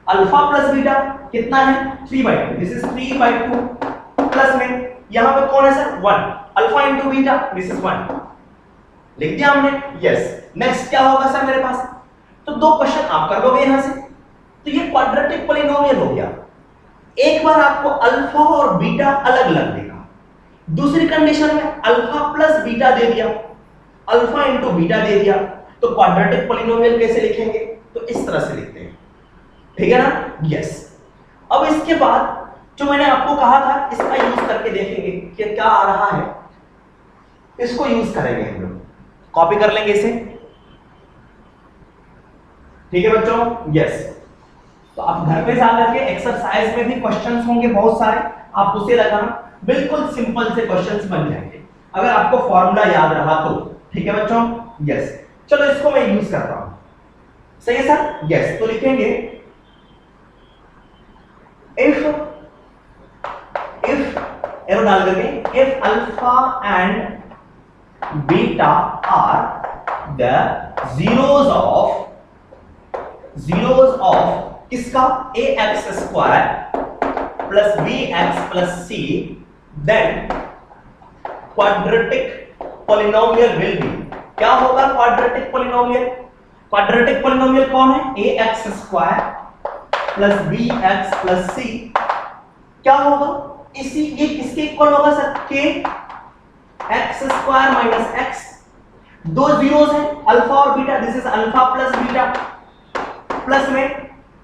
alpha plus beta कितना है, 3/2, दिस इज 3/2 प्लस में यहां पे कौन है sir, 1 alpha into beta, this is 1 लिख दिया हमने। यस, नेक्स्ट क्या होगा सर मेरे पास, तो दो क्वेश्चन आप कर लोगे यहां से, तो ये क्वाड्रेटिक पॉलिनोमियल हो गया। एक बार आपको अल्फा और बीटा अलग अलग देगा, दूसरी कंडीशन में अल्फा प्लस बीटा दे दिया, अल्फा इनटू बीटा दे दिया, तो क्वाड्रेटिक पॉलिनोमियल कैसे लिखेंगे, तो इस तरह से लिखते हैं, ठीक है ना। यस, अब इसके बाद जो मैंने आपको कहा था इसका यूज करके देखेंगे कि क्या आ रहा है, इसको यूज करेंगे हम लोग, कॉपी कर लेंगे इसे, ठीक है बच्चों। यस, तो आप घर पे जाकर के एक्सरसाइज में भी क्वेश्चंस होंगे बहुत सारे, आप उसे लगाना, बिल्कुल सिंपल से क्वेश्चंस बन जाएंगे अगर आपको फॉर्मूला याद रहा तो, ठीक है बच्चों। यस, चलो इसको मैं यूज करता हूं, सही है सर। यस, तो लिखेंगे इफ एरो डाल करके, if alpha and beta are the zeros of किसका, ax² plus bx plus c, then quadratic polynomial will be, क्या होगा क्वाड्रेटिक पॉलिनोमियल? क्वाड्रेटिक पॉलिनोमियल कौन है? ax square plus bx plus c, क्या होगा? इसी ये किसके इक्वल होगा sir? k x square minus x, दो जीरोस है अल्फा और beta, this is alpha plus beta, plus में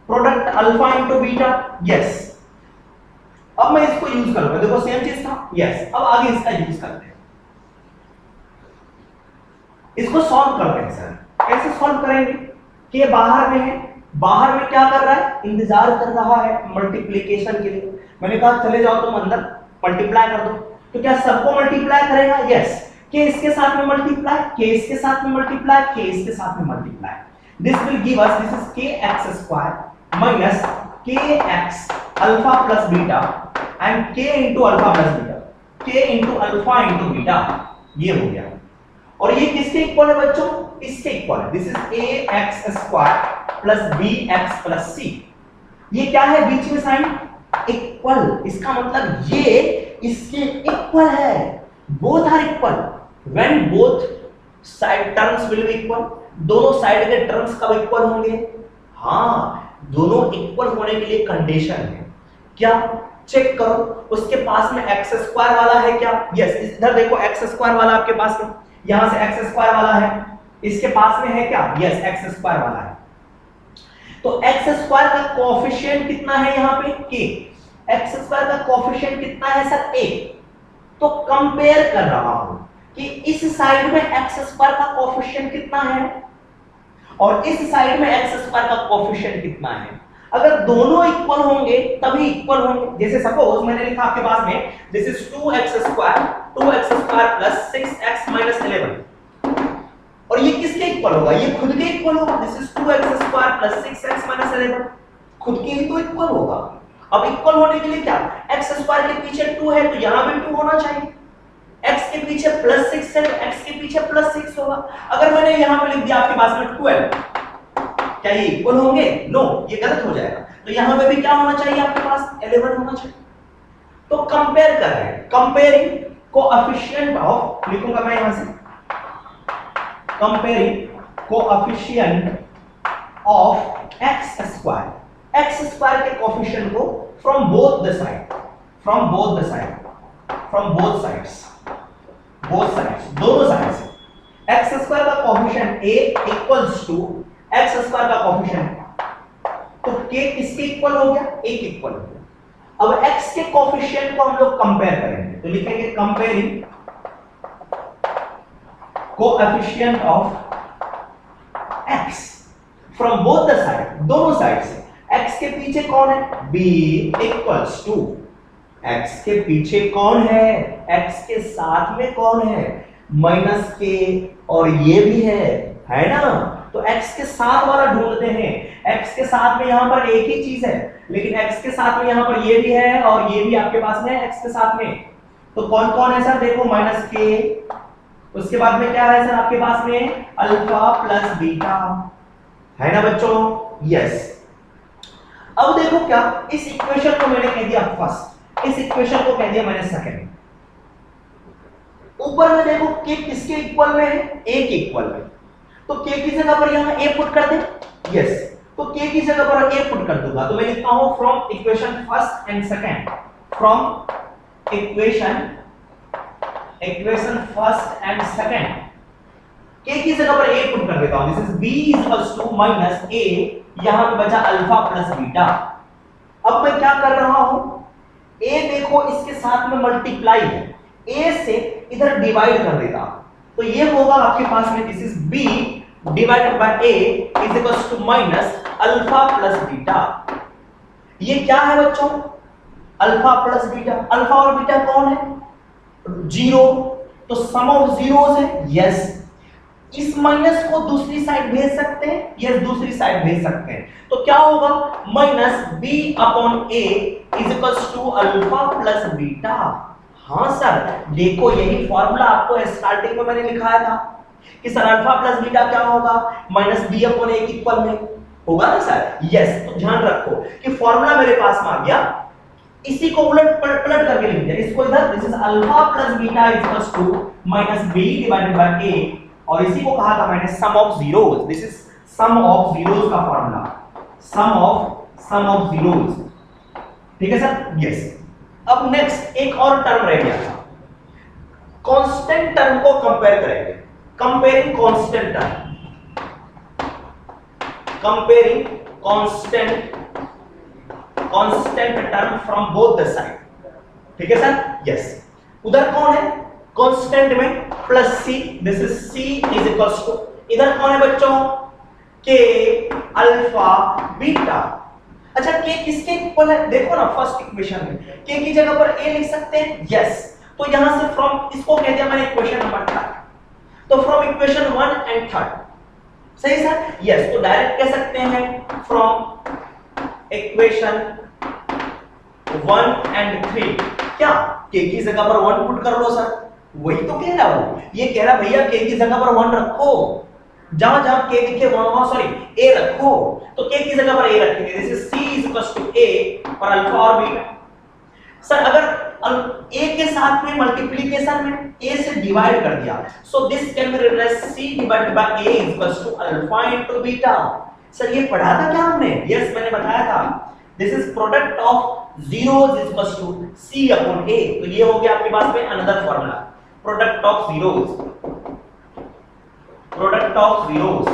product alpha into beta, yes. अब मैं इसको यूज करूंगा, देखो सेम चीज था, यस। अब आगे इसका यूज करते हैं, इसको सॉल्व करते हैं सर। कैसे सॉल्व करेंगे? के बाहर में है, बाहर में क्या कर रहा है? इंतजार कर रहा है मल्टीप्लिकेशन के लिए। मैंने कहा चले जाओ तुम अंदर मल्टीप्लाई कर दो, तो क्या सबको मल्टीप्लाई करेगा? यस। के इसके साथ में मल्टीप्लाई, के इसके साथ में मल्टीप्लाई, के इसके साथ में multiply, this will give us, this is के एक्स स्क्वायर माइनस के x alpha plus beta and के इंटू अल्फा प्लस बीटा, के इंटू अल्फा इंटू बीटा, ये हो गया। और ये किसके इक्वल है बच्चों? इसके इक्वल है, this is a x square plus b x plus c. ये क्या है बीच में साइन? इक्वल, इसका मतलब ये इसके इक्वल है, both are equal. When both side terms will be equal, दोनों साइड के टर्म्स कब इक्वल होंगे? हाँ, दोनों इक्वल होने के लिए कंडीशन है क्या? चेक करो, उसके पास में एक्स स्क्वायर वाला है क्या? यस, इधर देखो एक्स स्क्वायर वाला आपके पास में, यहां से एक्स स्क्वायर वाला है, इसके पास में है क्या? यस, एक्स स्क्वायर वाला है। तो एक्स स्क्वायर का कोएफिशिएंट कितना है यहाँ पे? के। एक्स स्क्वायर का कोएफिशिएंट कितना है सर? ए। तो कंपेयर कर रहा हूं कि इस साइड में एक्स स्क्वायर का कोएफिशिएंट कितना है और इस साइड में एक्स स्क्वायर का कोएफिशिएंट कितना है। अगर दोनों इक्वल होंगे तभी इक्वल होंगे। जैसे सपोज मैंने लिखा आपके पास में, this is 2x square plus 6x minus 11, और ये किसके इक्वल होगा? ये खुद के इक्वल होगा, this is 2x square plus 6x minus 11, खुद के ही तो इक्वल होगा। अब इक्वल होने के लिए क्या? x स्क्वायर के पीछे 2 है तो यहां भी 2 होना चाहिए, x के पीछे प्लस 6 है तो x के पीछे प्लस 6 होगा। अगर मैंने यहां पे लिख दिया आपके पास में 12, क्या ये इक्वल होंगे? नो, ये गलत हो जाएगा। तो यहां पे भी क्या होना चाहिए आपके पास? 11 होना चाहिए। तो कंपेयर कर रहे हैं, कंपेयरिंग कोएफिशिएंट ऑफ, लिखूंगा मैं यहां से, comparing coefficient of x square, x square के कोएफिशिएंट को from both the side, from both the side, from both sides, both sides, दोनों साइड से। एक्स स्क्वायर का coefficient a equals to x square का कोएफिशिएंट, तो k किसके equal हो गया? a के इक्वल हो गया। अब x के कोएफिशिएंट को हम लोग कंपेयर करेंगे, तो लिखेंगे comparing coefficient of x from both the side, दोनों साइड से। x के पीछे कौन है? b इक्वल्स टू, x के पीछे कौन है? x के साथ में कौन है? माइनस k, और ये भी है ना? तो x के साथ वाला ढूंढते हैं। x के साथ में यहां पर एक ही चीज है, लेकिन x के साथ में यहां पर ये भी है और ये भी आपके पास में x के साथ में। तो कौन कौन है सर? देखो माइनस k, उसके बाद में क्या है सर आपके पास में? अल्फा प्लस बीटा, है ना बच्चों? यस। अब देखो क्या, इस इक्वेशन को मैंने कह दिया फर्स्ट, इस इक्वेशन को कह दिया मैंने सेकंड। ऊपर में देखो k किसके इक्वल में है? a के इक्वल में, तो k की जगह पर यहां a पुट कर दे। यस, तो k की जगह पर a पुट कर दूंगा, तो मैं लिखता हूं from equation first and second, from equation first and second, k की जगह पर a पुट कर देता हूं, this is b equals to minus a, यहां पे बचा अल्फा प्लस बीटा। अब मैं क्या कर रहा हूं? a देखो इसके साथ में मल्टीप्लाई है, a से इधर डिवाइड कर देता, तो ये होगा आपके पास में, this is b divided by a is equals to minus alpha plus beta. ये क्या है बच्चों? Alpha plus beta. अल्फा और बीटा कौन है? जीरो, तो सम ऑफ जीरोस है। यस, इस माइनस को दूसरी साइड भेज सकते हैं, यस दूसरी साइड भेज सकते हैं, तो क्या होगा? Minus b upon a is equals to alpha plus beta. हाँ सर, देखो यही फॉर्मूला आपको स्टार्टिंग में मैंने लिखाया था कि सर अल्फा प्लस बीटा क्या होगा? Minus b upon a equal में होगा ना सर? यस, तो ध्यान रखो कि फॉर्मूला मेरे पास में आ गया इसी को उलट पलट करके लिख दिया, इसको इधर this is alpha plus beta equals to minus b divided by a, और इसी को कहा था मैंने sum of zeros, this is sum of zeros का फार्मूला, सम ऑफ जीरोस। ठीक है सर, यस। अब नेक्स्ट एक और टर्म रह गया था, कांस्टेंट टर्म को कंपेयर करेंगे, comparing constant term, comparing constant term from both the side. ठीक है सर, यस। उधर कौन है कांस्टेंट में plus c, this is c is equals to, इधर कौन है बच्चों के अल्फा बीटा। अच्छा के किसके इक्वल है, देखो ना फर्स्ट इक्वेशन में के की जगह पर ए लिख सकते हैं, यस। तो यहां से फ्रॉम, इसको कह दिया मैंने इक्वेशन नंबर 3, तो फ्रॉम इक्वेशन 1 एंड 3, सही सर, यस। तो डायरेक्ट कह सकते हैं फ्रॉम इक्वेशन 1 एंड 3, क्या के की जगह पर 1 पुट कर लो सर, वही तो कह रहा हूं, ये कह रहा भैया के की जगह पर 1 रखो, जहां जहां के लिखे वहां सॉरी ए रखो, तो के की जगह पर ए रखेंगे, this is c is equal to a और अल्फा और बीटा। सर अगर a के साथ में मल्टीप्लिकेशन में a से डिवाइड कर दिया, so this can be written as c divided by a is equal to alpha into beta. Sir ये पढ़ा था क्या हमने, यस मैंने बताया था, this is product of zeros is equal to c upon a। तो ये हो गया आपके पास में another formula, product of zeros, product of zeros.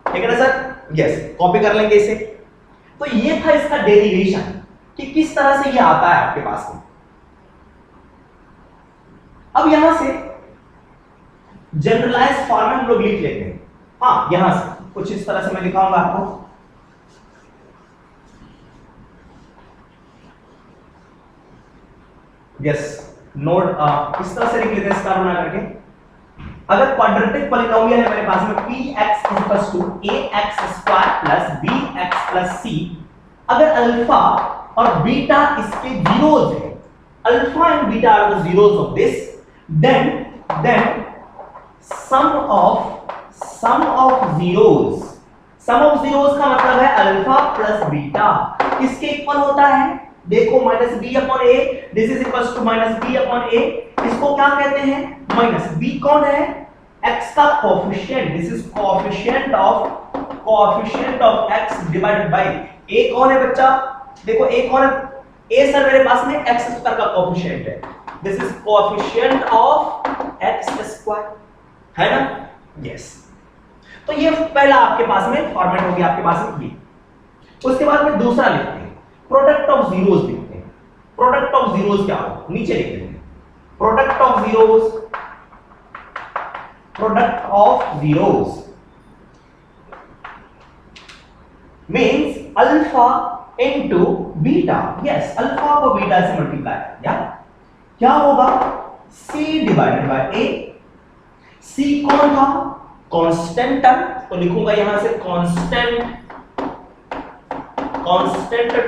ठीक है ना सर, यस, कॉपी कर लेंगे इसे। तो ये था इसका डेरिवेशन कि किस तरह से ये आता है आपके पास में। अब यहां से जनरलाइज फॉर्म में हम लोग लिख लेते हैं, हाँ यहां से कुछ इस तरह से मैं दिखाऊंगा आपको, यस नोट इस तरह से लिख लेते हैं स्टार बना करके। अगर क्वाड्रेटिक पॉलिनोमियल है मेरे पास में px equals to ax square plus bx plus c, अगर अल्फा और बीटा इसके जीरोस है, alpha and beta are the zeros of this, then sum of zeros का मतलब है अल्फा प्लस बीटा किसके इक्वल होता है, देखो minus b upon a, this is equals to minus b upon a, इसको क्या कहते हैं माइनस बी, कौन है x का coefficient, this is coefficient of x divided by a, कौन है बच्चा, देखो a कौन है, a सर मेरे पास में x स्क्वायर का कोएफिशिएंट है, this is coefficient of x square, है ना, यस। तो ये पहला आपके पास में फॉर्मेट हो गया आपके पास में ये। उसके बाद में दूसरा लिखते हैं, प्रोडक्ट ऑफ जीरोस लिखते हैं, प्रोडक्ट ऑफ जीरोस क्या हो, नीचे लिख देते हैं, product of zeros means alpha into beta, yes alpha को बीटा से मल्टीप्लाई कर दिया, क्या होगा c divided by a, c कौन था कांस्टेंट टर्म, तो लिखूंगा यहां से constant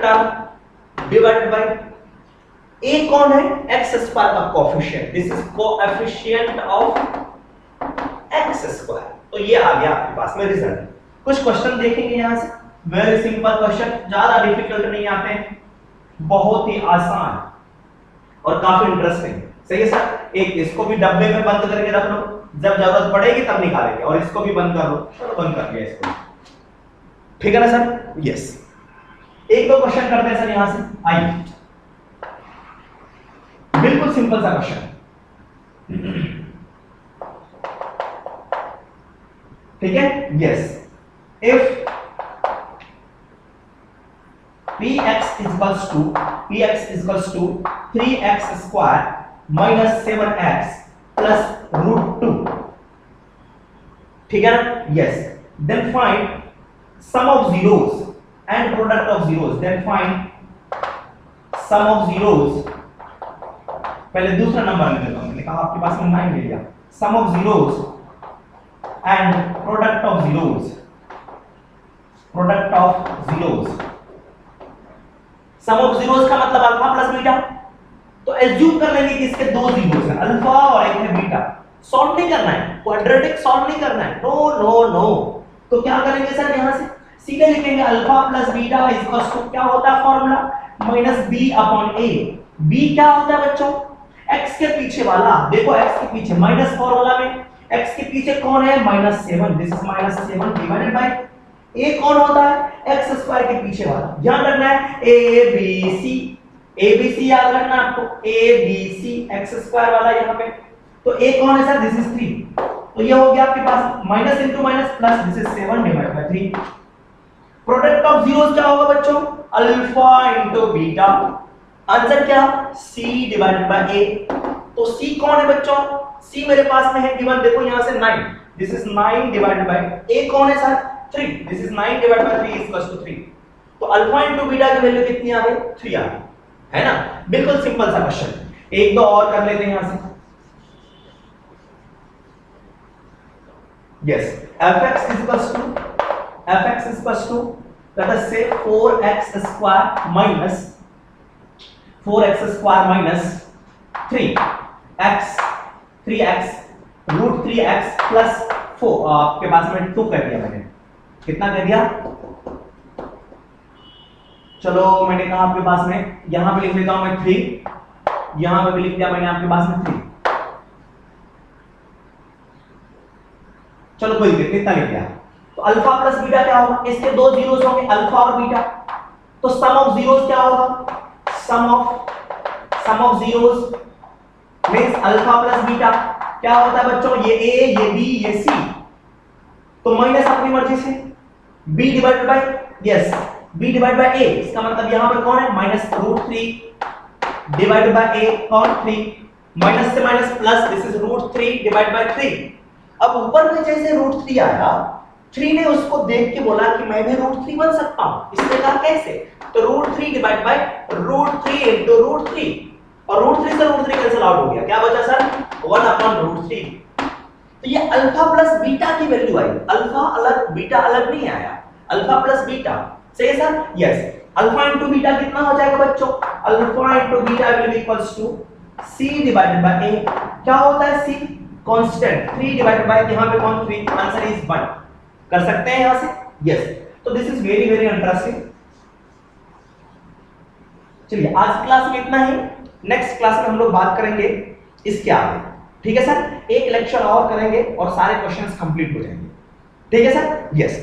term divided by a कौन है x स्क्वायर का coefficient, this is coefficient of x square. तो ये आ गया आपके पास में रिजल्ट। कुछ क्वेश्चन देखेंगे यहां से, वेरी सिंपल क्वेश्चन, ज्यादा डिफिकल्ट नहीं आते हैं, बहुत ही आसान और काफी इंटरेस्टिंग, सही है सर। एक इसको भी डब्बे में बंद करके रख लो, जब जरूरत पड़ेगी तब निकालेंगे, और इसको भी बंद कर लो, चलो बंद कर दिया इसको, ठीक है ना सर, यस। एक दो क्वेश्चन करते हैं सर यहां से, आइए, बिल्कुल सिंपल सा क्वेश्चन, ठीक है, yes. If px equals to 3x square minus 7x plus root 2, ठीक है ना, yes, then find sum of zeros and product of zeros, then find sum of zeros, पहले दूसरा नंबर ले लेता हूं, मैंने कहा आपके पास में 9 ले लिया, sum of zeros and product of zeros, sum of zeros का मतलब अल्फा प्लस बीटा, तो एज्यूम कर लेंगे कि इसके दो जीरोस हैं, अल्फा और एक है बीटा, सॉल्व नहीं करना है, क्वाड्रेटिक सॉल्व नहीं करना है, नो, तो क्या करेंगे सर, यहां से सीधे लिखेंगे alpha plus beta equals to क्या होता है formula, minus b upon a. B क्या होता है बच्चों? x के पीछे वाला। देखो x के पीछे माइनस फॉर्मूला में x के पीछे कौन है? -7। This is -7 divided by a कौन होता है? x स्क्वायर के पीछे वाला। ध्यान रखना है a b c, a b c याद रखना आपको, a b c x square वाला यहाँ पे। तो a कौन है सर? This is 3। तो ये हो गया आपके पास minus into minus plus, this is 7 divided by 3। Product of zeros क्या होगा बच्चों? Alpha into beta. आंसर क्या? c divided by a। तो c कौन है बच्चों? c मेरे पास में है गिवन, देखो यहां से 9, this is 9 divided by a कौन है sir? 3, this is 9 divided by 3 equals to 3। तो अल्फा इंटू बीटा की वैल्यू कितनी आ गई? 3 आ गई, है ना? बिल्कुल सिंपल सा क्वेश्चन। एक दो और कर लेते हैं यहां से। yes, fx is equals to let us say 4x square minus 3x root 3x plus 4। आपके पास में 2 कर दिया मैंने, कितना कर दिया? चलो मैंने कहा आपके पास में, यहां पे लिख लेता हूं मैं 3, यहां पे भी लिख दिया मैंने आपके पास में 3। चलो कोई नहीं, कितना लिख दिया? तो अल्फा प्लस बीटा क्या होगा? इसके दो जीरोस होंगे, अल्फा और बीटा। तो सम ऑफ जीरोस क्या होगा? Sum of zeros means alpha plus beta. क्या होता है बच्चों? ये a, ये b, ये c। तो माइनस अपनी मर्जी से b divided by b divide by a। इसका मतलब यहां पर कौन है? Minus root 3 divided by a कौन? 3। माइनस से minus plus, this is root 3 divide by 3। अब ऊपर में जैसे रूट 3 आया, 3 ने उसको देख के बोला कि मैं भी रूट 3 बन सकता हूं। इसने कहा कैसे? तो root 3 divide by root 3 into root 3, और रूट 3 से रूट 3 कैंसिल आउट हो गया। क्या बचा सर? 1 upon root 3। तो ये अल्फा प्लस बीटा की वैल्यू आई। अल्फा अलग बीटा अलग नहीं आया, अल्फा प्लस बीटा। सही है sir? Yes. Alpha into beta कितना हो जाएगा बच्चों? Alpha into beta will be equals to c divided by a। क्या होता है c? कांस्टेंट। 3 डिवाइडेड बाय, यहां पे कौन? 3। Answer is 1। कर सकते हैं यहां से? यस। तो this is very very interesting. चलिए आज क्लास में इतना ही, नेक्स्ट क्लास में हम लोग बात करेंगे इसके आगे। ठीक है सर? एक लेक्चर और करेंगे और सारे क्वेश्चंस कंप्लीट हो जाएंगे। ठीक है सर? यस।